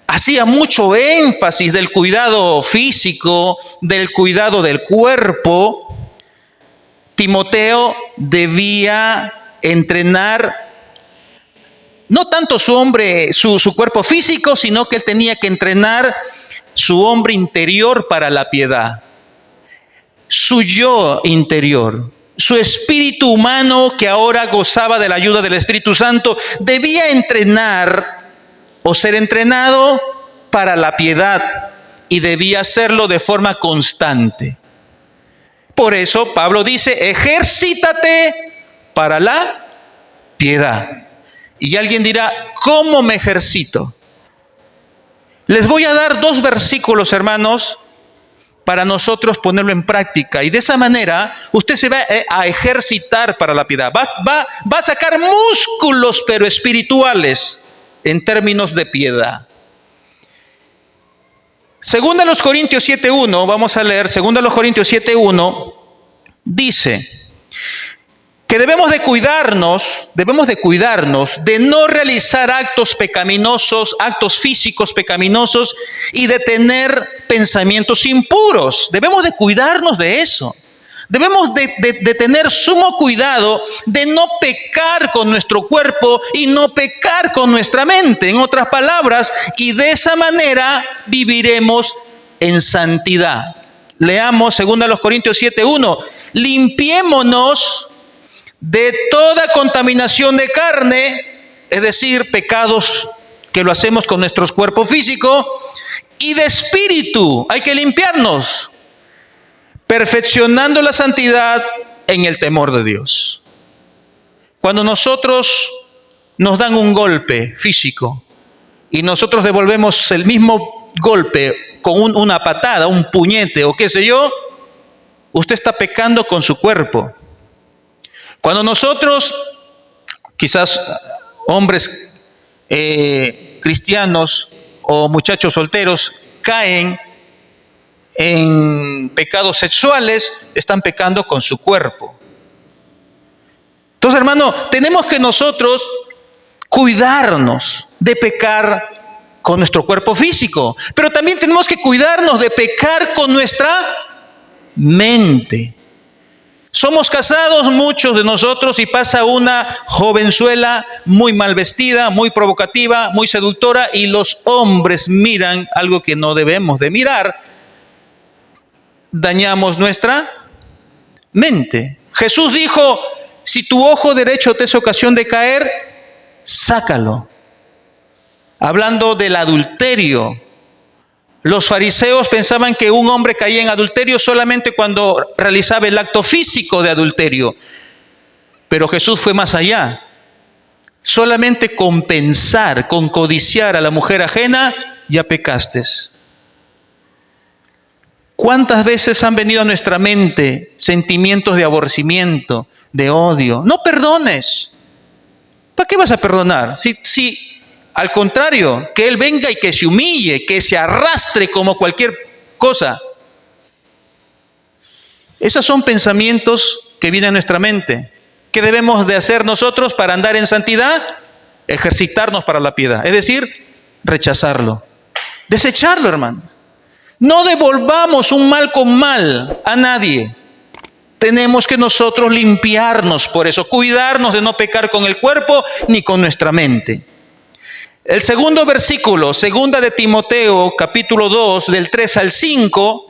[SPEAKER 1] hacía mucho énfasis del cuidado físico, del cuidado del cuerpo, Timoteo debía entrenar no tanto su cuerpo físico, sino que él tenía que entrenar su hombre interior para la piedad. Su yo interior, su espíritu humano que ahora gozaba de la ayuda del Espíritu Santo, debía entrenar o ser entrenado para la piedad y debía hacerlo de forma constante. Por eso Pablo dice, ejercítate para la piedad. Y alguien dirá, ¿cómo me ejercito? Les voy a dar 2 versículos, hermanos, para nosotros ponerlo en práctica. Y de esa manera usted se va a ejercitar para la piedad. Va a sacar músculos, pero espirituales, en términos de piedad. Segunda los Corintios 7.1, vamos a leer, segunda los Corintios 7.1, dice que debemos de cuidarnos de no realizar actos pecaminosos, actos físicos pecaminosos y de tener pensamientos impuros. Debemos de cuidarnos de eso. Debemos de tener sumo cuidado de no pecar con nuestro cuerpo y no pecar con nuestra mente, en otras palabras, y de esa manera viviremos en santidad. Leamos 2 Corintios 7.1, limpiémonos de toda contaminación de carne, es decir, pecados que lo hacemos con nuestro cuerpo físico, y de espíritu, hay que limpiarnos, perfeccionando la santidad en el temor de Dios. Cuando nosotros nos dan un golpe físico y nosotros devolvemos el mismo golpe con una patada, un puñete o qué sé yo, usted está pecando con su cuerpo. Cuando nosotros, quizás hombres cristianos o muchachos solteros, caen en pecados sexuales, están pecando con su cuerpo. Entonces, hermano, tenemos que nosotros cuidarnos de pecar con nuestro cuerpo físico, pero también tenemos que cuidarnos de pecar con nuestra mente. Somos casados muchos de nosotros y pasa una jovenzuela muy mal vestida, muy provocativa, muy seductora y los hombres miran algo que no debemos de mirar. Dañamos nuestra mente. Jesús dijo, si tu ojo derecho te es ocasión de caer, sácalo. Hablando del adulterio. Los fariseos pensaban que un hombre caía en adulterio solamente cuando realizaba el acto físico de adulterio. Pero Jesús fue más allá. Solamente con pensar, con codiciar a la mujer ajena, ya pecaste. ¿Cuántas veces han venido a nuestra mente sentimientos de aborrecimiento, de odio? No perdones. ¿Para qué vas a perdonar? Si al contrario, que Él venga y que se humille, que se arrastre como cualquier cosa. Esos son pensamientos que vienen a nuestra mente. ¿Qué debemos de hacer nosotros para andar en santidad? Ejercitarnos para la piedad. Es decir, rechazarlo. Desecharlo, hermano. No devolvamos un mal con mal a nadie. Tenemos que nosotros limpiarnos por eso, cuidarnos de no pecar con el cuerpo ni con nuestra mente. El segundo versículo, segunda de Timoteo, capítulo 2, del 3 al 5,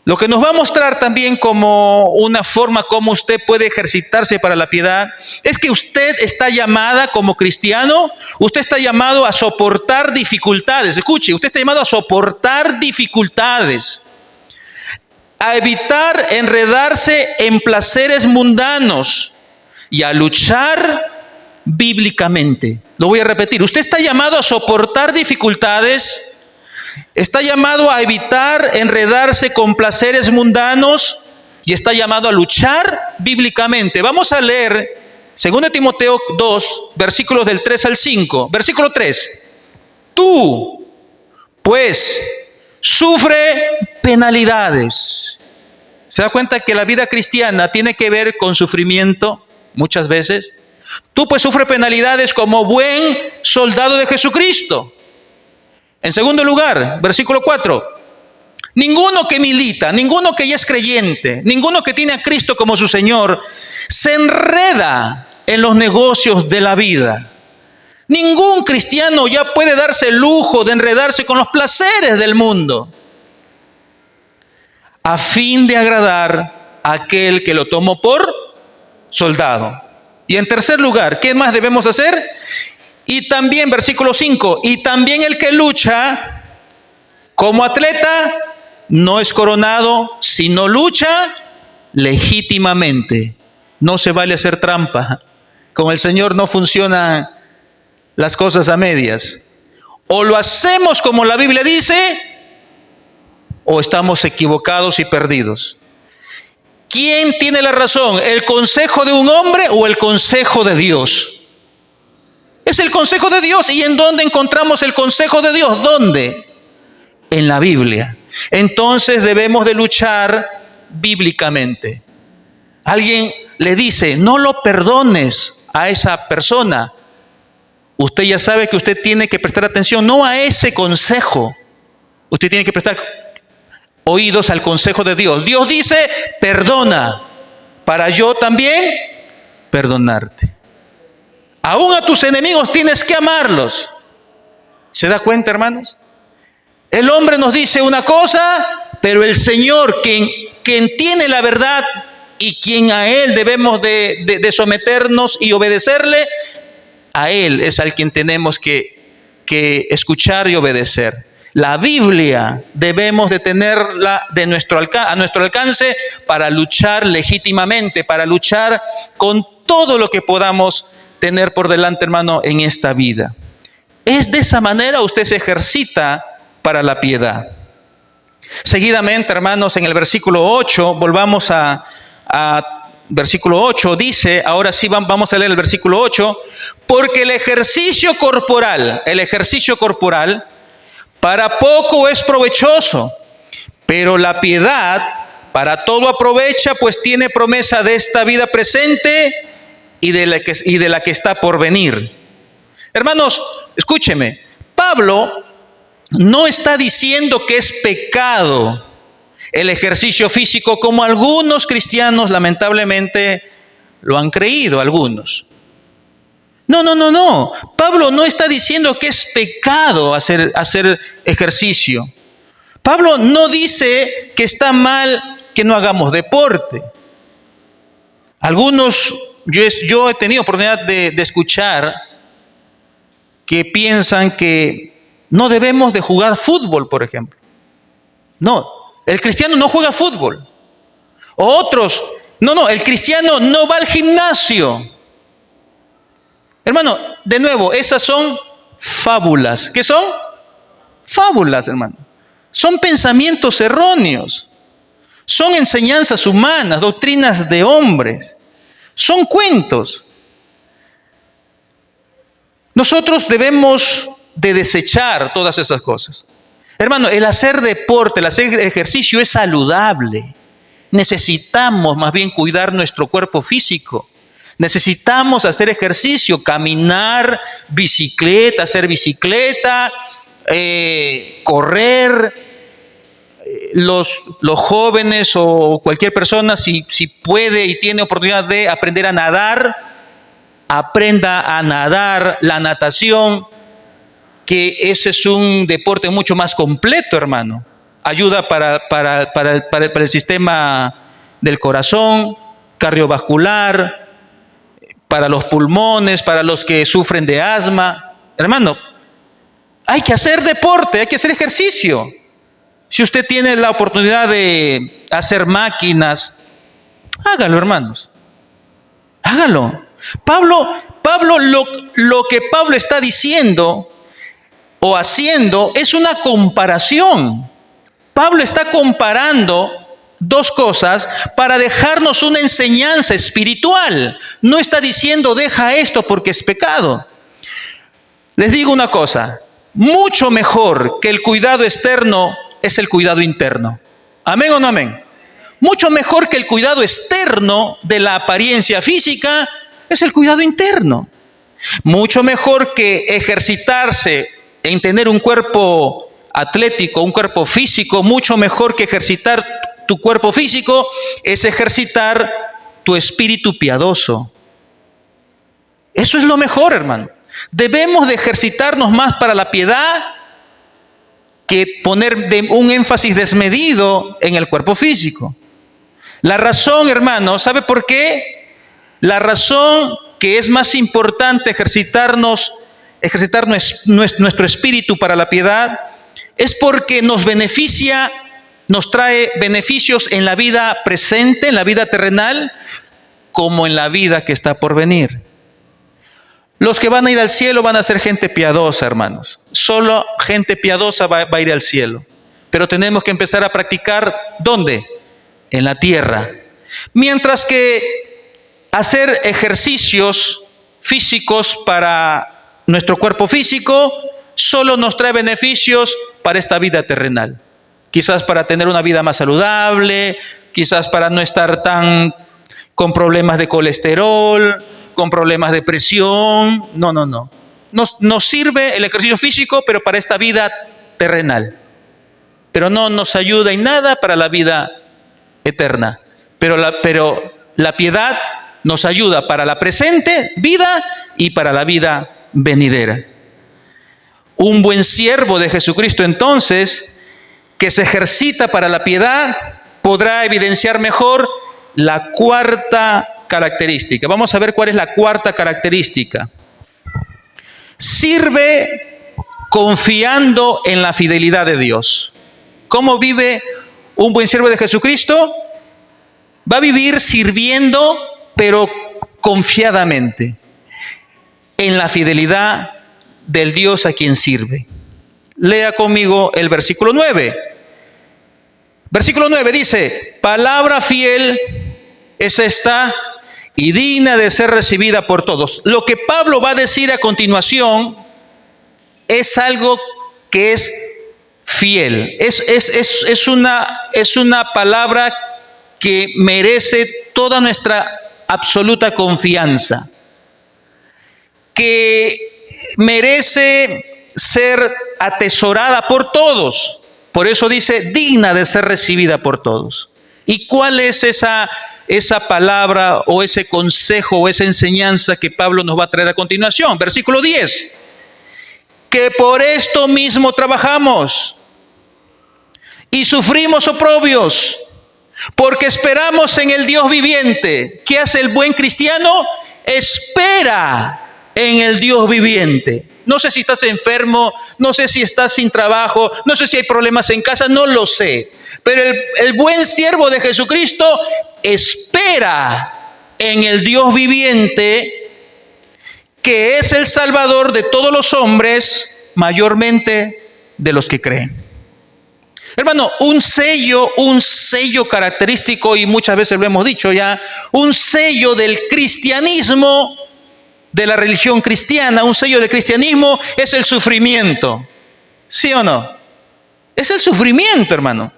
[SPEAKER 1] lo que nos va a mostrar también como una forma como usted puede ejercitarse para la piedad, es que usted está llamada como cristiano, usted está llamado a soportar dificultades. Escuche, usted está llamado a soportar dificultades, a evitar enredarse en placeres mundanos y a luchar bíblicamente. Lo voy a repetir. Usted está llamado a soportar dificultades, está llamado a evitar enredarse con placeres mundanos y está llamado a luchar bíblicamente. Vamos a leer 2 Timoteo 2, versículos del 3 al 5. Versículo 3. Tú, pues, sufre penalidades. ¿Se da cuenta que la vida cristiana tiene que ver con sufrimiento muchas veces? Tú pues sufre penalidades como buen soldado de Jesucristo. En segundo lugar, versículo 4. Ninguno que milita, ninguno que ya es creyente, ninguno que tiene a Cristo como su Señor, se enreda en los negocios de la vida. Ningún cristiano ya puede darse el lujo de enredarse con los placeres del mundo, a fin de agradar a aquel que lo tomó por soldado. Y en tercer lugar, ¿qué más debemos hacer? Y también, versículo 5, y también el que lucha como atleta no es coronado, sino lucha legítimamente. No se vale hacer trampa. Con el Señor no funcionan las cosas a medias. O lo hacemos como la Biblia dice, o estamos equivocados y perdidos. ¿Quién tiene la razón? ¿El consejo de un hombre o el consejo de Dios? Es el consejo de Dios. ¿Y en dónde encontramos el consejo de Dios? ¿Dónde? En la Biblia. Entonces debemos de luchar bíblicamente. Alguien le dice, no lo perdones a esa persona. Usted ya sabe que usted tiene que prestar atención no a ese consejo. Usted tiene que prestar oídos al consejo de Dios. Dios dice, perdona, para yo también perdonarte. Aún a tus enemigos tienes que amarlos. ¿Se da cuenta, hermanos? El hombre nos dice una cosa, pero el Señor, quien tiene la verdad y quien a Él debemos de someternos y obedecerle, a Él es al quien tenemos que escuchar y obedecer. La Biblia debemos de tenerla a nuestro alcance para luchar legítimamente, para luchar con todo lo que podamos tener por delante, hermano, en esta vida. Es de esa manera usted se ejercita para la piedad. Seguidamente, hermanos, en el versículo 8, volvamos a versículo 8, dice, ahora sí vamos a leer el versículo 8, porque el ejercicio corporal, para poco es provechoso, pero la piedad para todo aprovecha, pues tiene promesa de esta vida presente y de la que está por venir. Hermanos, escúcheme, Pablo no está diciendo que es pecado el ejercicio físico como algunos cristianos lamentablemente lo han creído, algunos. No. Pablo no está diciendo que es pecado hacer ejercicio. Pablo no dice que está mal que no hagamos deporte. Algunos, yo he tenido oportunidad de escuchar que piensan que no debemos de jugar fútbol, por ejemplo. No, el cristiano no juega fútbol. O otros, no, el cristiano no va al gimnasio. Hermano, de nuevo, esas son fábulas. ¿Qué son? Fábulas, hermano. Son pensamientos erróneos. Son enseñanzas humanas, doctrinas de hombres. Son cuentos. Nosotros debemos de desechar todas esas cosas. Hermano, el hacer deporte, el hacer ejercicio es saludable. Necesitamos más bien cuidar nuestro cuerpo físico. Necesitamos hacer ejercicio, caminar, hacer bicicleta, correr. Los jóvenes o cualquier persona, si puede y tiene oportunidad de aprender a nadar, aprenda a nadar, la natación, que ese es un deporte mucho más completo, hermano. Ayuda para el sistema del corazón, cardiovascular, para los pulmones, para los que sufren de asma. Hermano, hay que hacer deporte, hay que hacer ejercicio. Si usted tiene la oportunidad de hacer máquinas, hágalo, hermanos. Hágalo. Pablo, lo que Pablo está diciendo o haciendo es una comparación. Pablo está comparando dos cosas para dejarnos una enseñanza espiritual. No está diciendo deja esto porque es pecado. Les digo una cosa, mucho mejor que el cuidado externo es el cuidado interno. ¿Amén o no amén? Mucho mejor que el cuidado externo de la apariencia física es el cuidado interno. Mucho mejor que ejercitarse en tener un cuerpo atlético, un cuerpo físico, mucho mejor que ejercitar tu cuerpo físico es ejercitar tu espíritu piadoso. Eso es lo mejor, hermano. Debemos de ejercitarnos más para la piedad que poner un énfasis desmedido en el cuerpo físico. La razón, hermano, ¿sabe por qué? La razón que es más importante ejercitar nuestro espíritu para la piedad es porque nos beneficia, nos trae beneficios en la vida presente, en la vida terrenal, como en la vida que está por venir. Los que van a ir al cielo van a ser gente piadosa, hermanos. Solo gente piadosa va a ir al cielo. Pero tenemos que empezar a practicar, ¿dónde? En la tierra. Mientras que hacer ejercicios físicos para nuestro cuerpo físico solo nos trae beneficios para esta vida terrenal. Quizás para tener una vida más saludable, quizás para no estar tan con problemas de colesterol, con problemas de presión. No. Nos sirve el ejercicio físico, pero para esta vida terrenal. Pero no nos ayuda en nada para la vida eterna. Pero la piedad nos ayuda para la presente vida y para la vida venidera. Un buen siervo de Jesucristo, entonces, que se ejercita para la piedad, podrá evidenciar mejor la cuarta característica. Vamos a ver cuál es la cuarta característica. Sirve confiando en la fidelidad de Dios. ¿Cómo vive un buen siervo de Jesucristo? Va a vivir sirviendo, pero confiadamente, en la fidelidad del Dios a quien sirve. Lea conmigo el versículo 9. Versículo 9 dice: palabra fiel es esta y digna de ser recibida por todos. Lo que Pablo va a decir a continuación es algo que es fiel. Es una palabra que merece toda nuestra absoluta confianza, que merece ser atesorada por todos. Por eso dice, digna de ser recibida por todos. ¿Y cuál es esa palabra o ese consejo o esa enseñanza que Pablo nos va a traer a continuación? Versículo 10. Que por esto mismo trabajamos y sufrimos oprobios, porque esperamos en el Dios viviente. ¿Qué hace el buen cristiano? Espera en el Dios viviente. No sé si estás enfermo, no sé si estás sin trabajo, no sé si hay problemas en casa, no lo sé. Pero el buen siervo de Jesucristo espera en el Dios viviente, que es el Salvador de todos los hombres, mayormente de los que creen. Hermano, un sello característico, y muchas veces lo hemos dicho ya, un sello del cristianismo, de la religión cristiana, un sello del cristianismo es el sufrimiento. ¿Sí o no? Es el sufrimiento, hermano.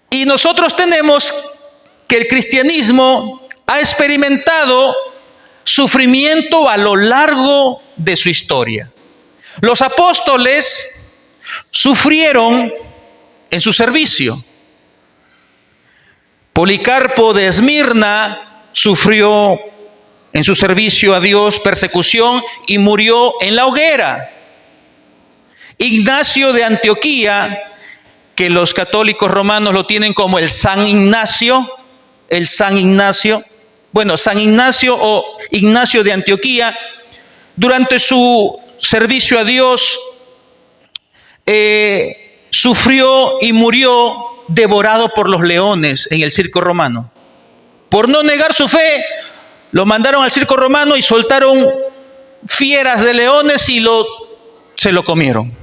[SPEAKER 1] Y nosotros tenemos que el cristianismo ha experimentado sufrimiento a lo largo de su historia. Los apóstoles sufrieron en su servicio. Policarpo de Esmirna sufrió en su servicio a Dios persecución y murió en la hoguera. Ignacio de Antioquía, que los católicos romanos lo tienen como el San Ignacio, San Ignacio o Ignacio de Antioquía, durante su servicio a Dios sufrió y murió devorado por los leones en el circo romano. Por no negar su fe, lo mandaron al circo romano y soltaron fieras de leones y se lo comieron.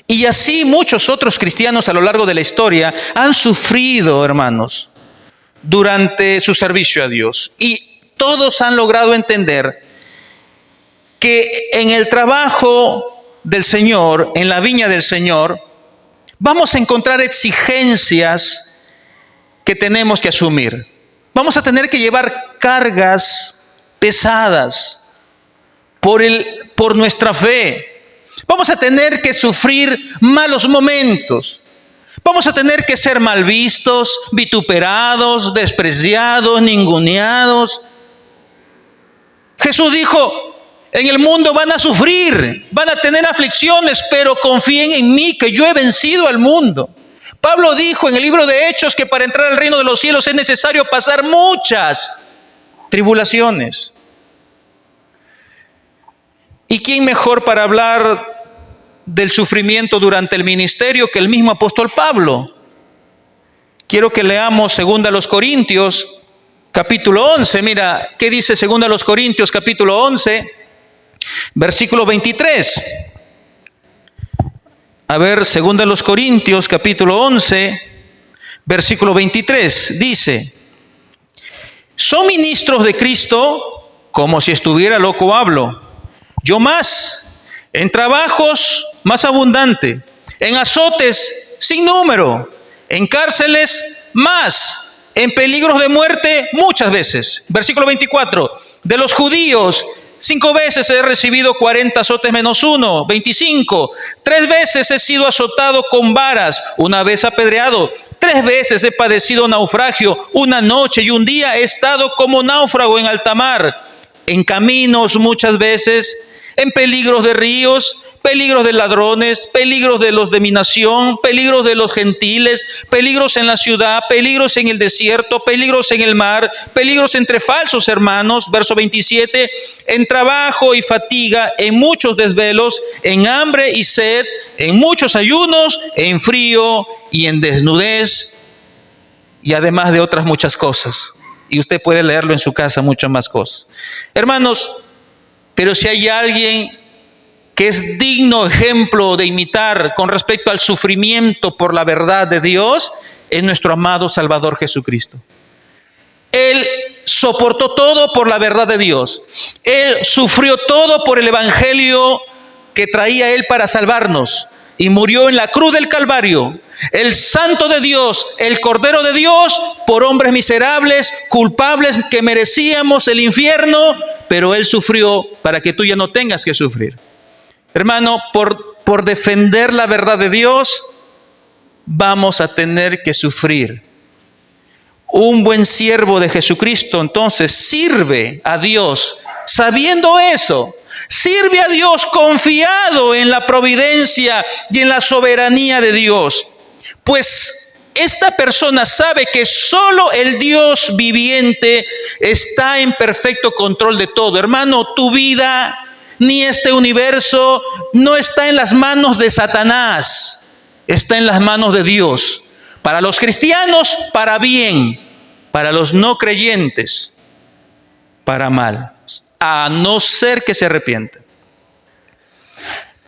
[SPEAKER 1] Y así muchos otros cristianos a lo largo de la historia han sufrido, hermanos, durante su servicio a Dios. Y todos han logrado entender que en el trabajo del Señor, en la viña del Señor, vamos a encontrar exigencias que tenemos que asumir. Vamos a tener que llevar cargas pesadas por nuestra fe. Vamos a tener que sufrir malos momentos. Vamos a tener que ser mal vistos, vituperados, despreciados, ninguneados. Jesús dijo, en el mundo van a sufrir, van a tener aflicciones, pero confíen en mí, que yo he vencido al mundo. Pablo dijo en el libro de Hechos que para entrar al reino de los cielos es necesario pasar muchas tribulaciones. ¿Y quién mejor para hablar del sufrimiento durante el ministerio que el mismo apóstol Pablo? Quiero que leamos 2 Corintios, capítulo 11. Mira, ¿qué dice 2 Corintios, capítulo 11, versículo 23? A ver, 2 Corintios, capítulo 11, versículo 23, dice: ¿son ministros de Cristo? Como si estuviera loco hablo. Yo más, en trabajos más abundante, en azotes sin número, en cárceles más, en peligros de muerte muchas veces. Versículo 24, de los judíos 5 veces he recibido 40 azotes menos 1, 25. 3 veces he sido azotado con varas, 1 vez apedreado. 3 veces he padecido naufragio, 1 noche y 1 día he estado como náufrago en alta mar. En caminos muchas veces, en peligros de ríos, peligros de ladrones, peligros de los de mi nación, peligros de los gentiles, peligros en la ciudad, peligros en el desierto, peligros en el mar, peligros entre falsos hermanos. Verso 27, en trabajo y fatiga, en muchos desvelos, en hambre y sed, en muchos ayunos, en frío y en desnudez, y además de otras muchas cosas. Y usted puede leerlo en su casa, muchas más cosas. Hermanos, pero si hay alguien que es digno ejemplo de imitar con respecto al sufrimiento por la verdad de Dios, es nuestro amado Salvador Jesucristo. Él soportó todo por la verdad de Dios. Él sufrió todo por el evangelio que traía Él para salvarnos. Y murió en la cruz del Calvario. El Santo de Dios, el Cordero de Dios, por hombres miserables, culpables, que merecíamos el infierno, pero Él sufrió para que tú ya no tengas que sufrir. Hermano, por defender la verdad de Dios, vamos a tener que sufrir. Un buen siervo de Jesucristo, entonces, sirve a Dios sabiendo eso. Sirve a Dios confiado en la providencia y en la soberanía de Dios. Pues esta persona sabe que solo el Dios viviente está en perfecto control de todo. Hermano, tu vida ni este universo no está en las manos de Satanás, está en las manos de Dios. Para los cristianos, para bien; para los no creyentes, para mal, a no ser que se arrepientan.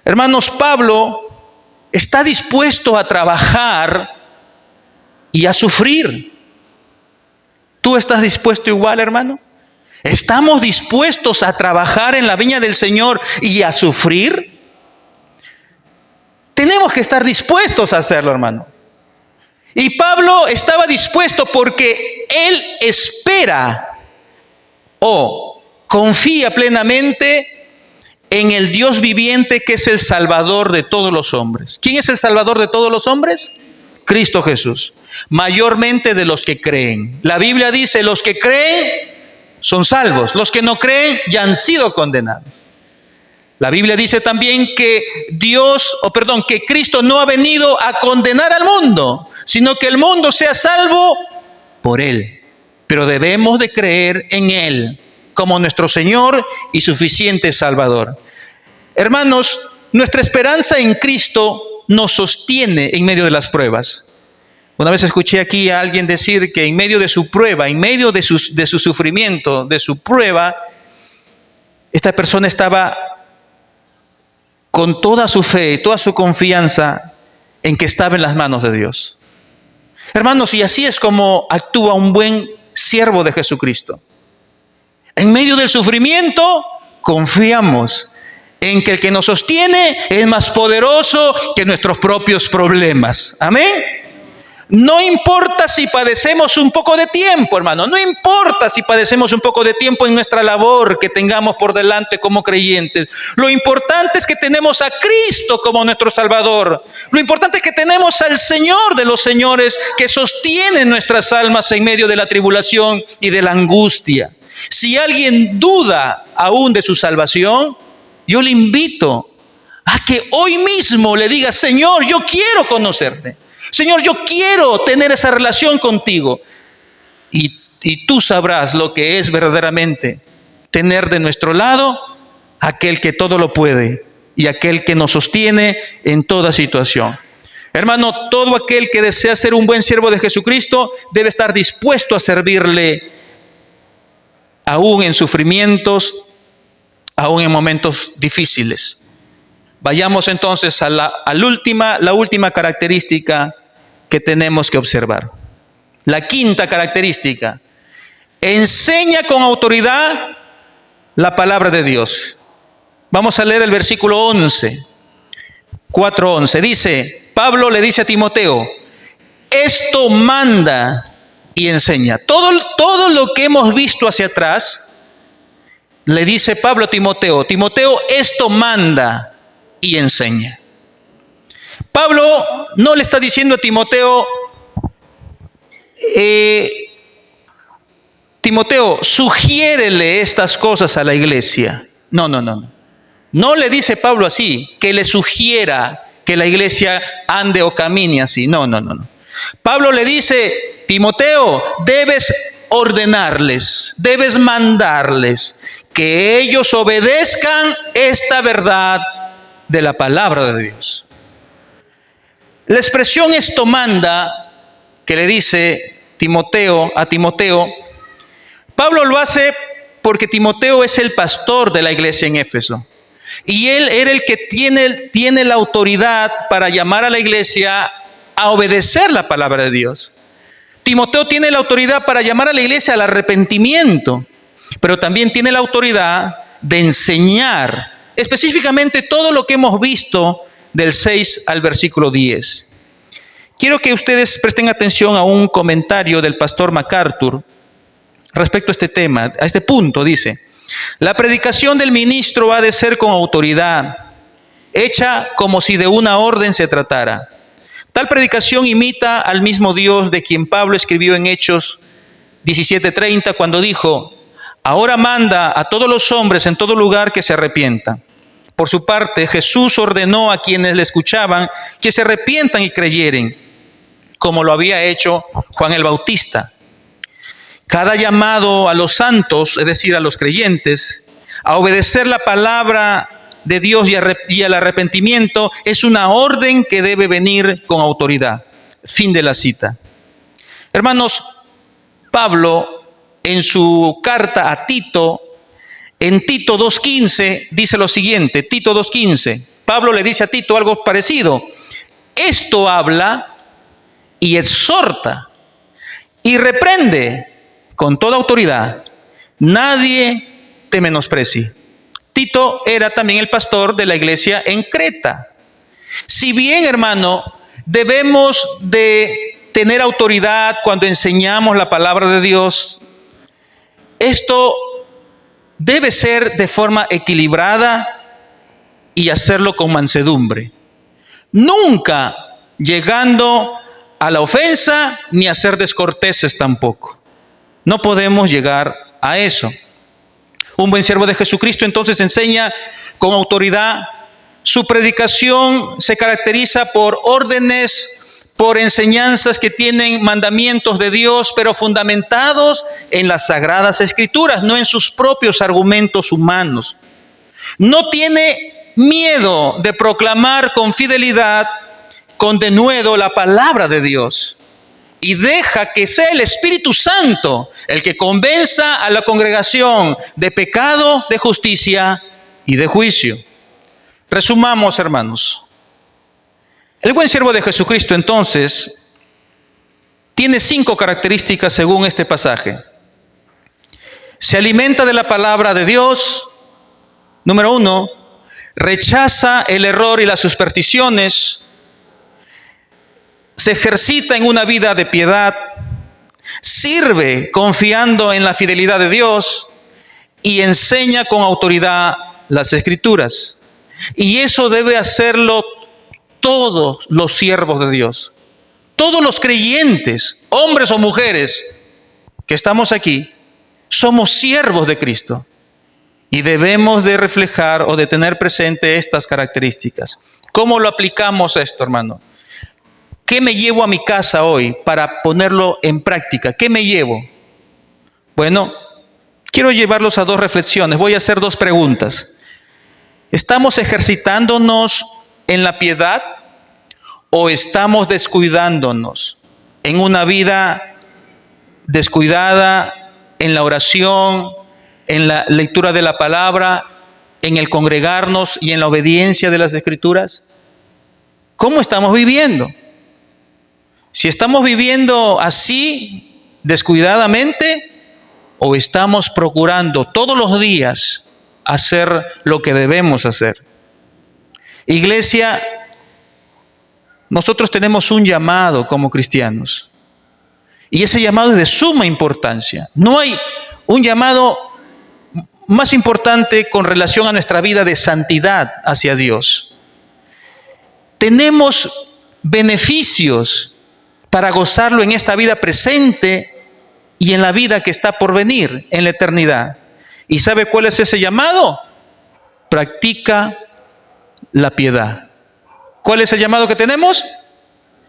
[SPEAKER 1] Hermanos, Pablo está dispuesto a trabajar y a sufrir. ¿Tú estás dispuesto igual, hermano? ¿Estamos dispuestos a trabajar en la viña del Señor y a sufrir? Tenemos que estar dispuestos a hacerlo, hermano. Y Pablo estaba dispuesto porque él espera o confía plenamente en el Dios viviente, que es el Salvador de todos los hombres. ¿Quién es el Salvador de todos los hombres? Cristo Jesús. Mayormente de los que creen. La Biblia dice: los que creen son salvos, los que no creen ya han sido condenados. La Biblia dice también que que Cristo no ha venido a condenar al mundo, sino que el mundo sea salvo por Él. Pero debemos de creer en Él como nuestro Señor y suficiente Salvador. Hermanos, nuestra esperanza en Cristo nos sostiene en medio de las pruebas. Una vez escuché aquí a alguien decir que en medio de su prueba, en medio de su sufrimiento, de su prueba, esta persona estaba con toda su fe y toda su confianza en que estaba en las manos de Dios. Hermanos, y así es como actúa un buen siervo de Jesucristo. En medio del sufrimiento, confiamos en que el que nos sostiene es más poderoso que nuestros propios problemas. Amén. No importa si padecemos un poco de tiempo, hermano. No importa si padecemos un poco de tiempo en nuestra labor que tengamos por delante como creyentes. Lo importante es que tenemos a Cristo como nuestro Salvador. Lo importante es que tenemos al Señor de los señores, que sostiene nuestras almas en medio de la tribulación y de la angustia. Si alguien duda aún de su salvación, yo le invito a que hoy mismo le diga: Señor, yo quiero conocerte. Señor, yo quiero tener esa relación contigo. Y tú sabrás lo que es verdaderamente tener de nuestro lado aquel que todo lo puede y aquel que nos sostiene en toda situación. Hermano, todo aquel que desea ser un buen siervo de Jesucristo debe estar dispuesto a servirle aún en sufrimientos, aún en momentos difíciles. Vayamos entonces a la última característica que tenemos que observar. La quinta característica: enseña con autoridad la palabra de Dios. Vamos a leer el versículo 11, 4:11. Dice, Pablo le dice a Timoteo: esto manda y enseña. Todo lo que hemos visto hacia atrás, le dice Pablo a Timoteo: Timoteo, esto manda y enseña. Pablo no le está diciendo a Timoteo: Timoteo, sugiérele estas cosas a la iglesia. No. No le dice Pablo así, que le sugiera que la iglesia ande o camine así. No. Pablo le dice: Timoteo, debes ordenarles, debes mandarles que ellos obedezcan esta verdad de la palabra de Dios. La expresión esto manda, que le dice a Timoteo, Pablo lo hace porque Timoteo es el pastor de la iglesia en Éfeso. Y él era el que tiene la autoridad para llamar a la iglesia a obedecer la palabra de Dios. Timoteo tiene la autoridad para llamar a la iglesia al arrepentimiento, pero también tiene la autoridad de enseñar específicamente todo lo que hemos visto del 6 al versículo 10. Quiero que ustedes presten atención a un comentario del pastor MacArthur respecto a este tema, a este punto. Dice: la predicación del ministro ha de ser con autoridad hecha como si de una orden se tratara. Tal predicación imita al mismo Dios de quien Pablo escribió en Hechos 17:30 cuando dijo: ahora manda a todos los hombres en todo lugar que se arrepientan. Por su parte, Jesús ordenó a quienes le escuchaban que se arrepientan y creyeren, como lo había hecho Juan el Bautista. Cada llamado a los santos, es decir, a los creyentes, a obedecer la palabra de Dios y al arrepentimiento es una orden que debe venir con autoridad. Fin de la cita. Hermanos, Pablo en su carta a Tito, en Tito 2:15, dice lo siguiente, Tito 2:15, Pablo le dice a Tito algo parecido: esto habla y exhorta y reprende con toda autoridad, nadie te menosprecie. Tito era también el pastor de la iglesia en Creta. Si bien, hermano, debemos de tener autoridad cuando enseñamos la palabra de Dios, esto debe ser de forma equilibrada y hacerlo con mansedumbre. Nunca llegando a la ofensa ni a ser descorteses tampoco. No podemos llegar a eso. Un buen siervo de Jesucristo entonces enseña con autoridad. Su predicación se caracteriza por órdenes, por enseñanzas que tienen mandamientos de Dios, pero fundamentados en las Sagradas Escrituras, no en sus propios argumentos humanos. No tiene miedo de proclamar con fidelidad, con denuedo, la palabra de Dios. Y deja que sea el Espíritu Santo el que convenza a la congregación de pecado, de justicia y de juicio. Resumamos, hermanos. El buen siervo de Jesucristo, entonces, tiene 5 características según este pasaje. Se alimenta de la palabra de Dios. Número 1, rechaza el error y las supersticiones. Se ejercita en una vida de piedad, sirve confiando en la fidelidad de Dios y enseña con autoridad las Escrituras. Y eso debe hacerlo todos los siervos de Dios, todos los creyentes, hombres o mujeres que estamos aquí, somos siervos de Cristo y debemos de reflejar o de tener presente estas características. ¿Cómo lo aplicamos esto, hermano? ¿Qué me llevo a mi casa hoy para ponerlo en práctica? ¿Qué me llevo? Bueno, quiero llevarlos a 2 reflexiones. Voy a hacer 2 preguntas. ¿Estamos ejercitándonos en la piedad o estamos descuidándonos en una vida descuidada en la oración, en la lectura de la palabra, en el congregarnos y en la obediencia de las Escrituras? ¿Cómo estamos viviendo? Si estamos viviendo así, descuidadamente, o estamos procurando todos los días hacer lo que debemos hacer. Iglesia, nosotros tenemos un llamado como cristianos. Y ese llamado es de suma importancia. No hay un llamado más importante con relación a nuestra vida de santidad hacia Dios. Tenemos beneficios para gozarlo en esta vida presente y en la vida que está por venir, en la eternidad. ¿Y sabe cuál es ese llamado? Practica la piedad. ¿Cuál es el llamado que tenemos?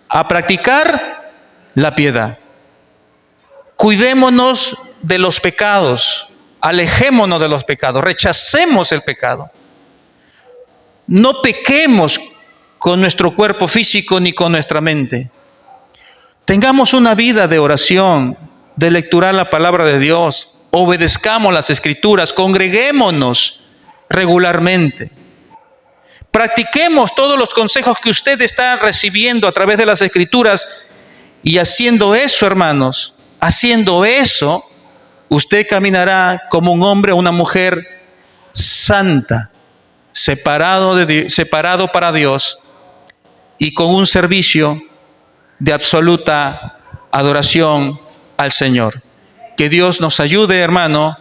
[SPEAKER 1] A practicar la piedad. Cuidémonos de los pecados, alejémonos de los pecados, rechacemos el pecado. No pequemos con nuestro cuerpo físico ni con nuestra mente. Tengamos una vida de oración, de lecturar la palabra de Dios, obedezcamos las Escrituras, congreguémonos regularmente. Practiquemos todos los consejos que usted está recibiendo a través de las Escrituras y haciendo eso, hermanos, haciendo eso, usted caminará como un hombre o una mujer santa, separado para Dios y con un servicio de absoluta adoración al Señor. Que Dios nos ayude, hermano,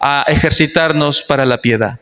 [SPEAKER 1] a ejercitarnos para la piedad.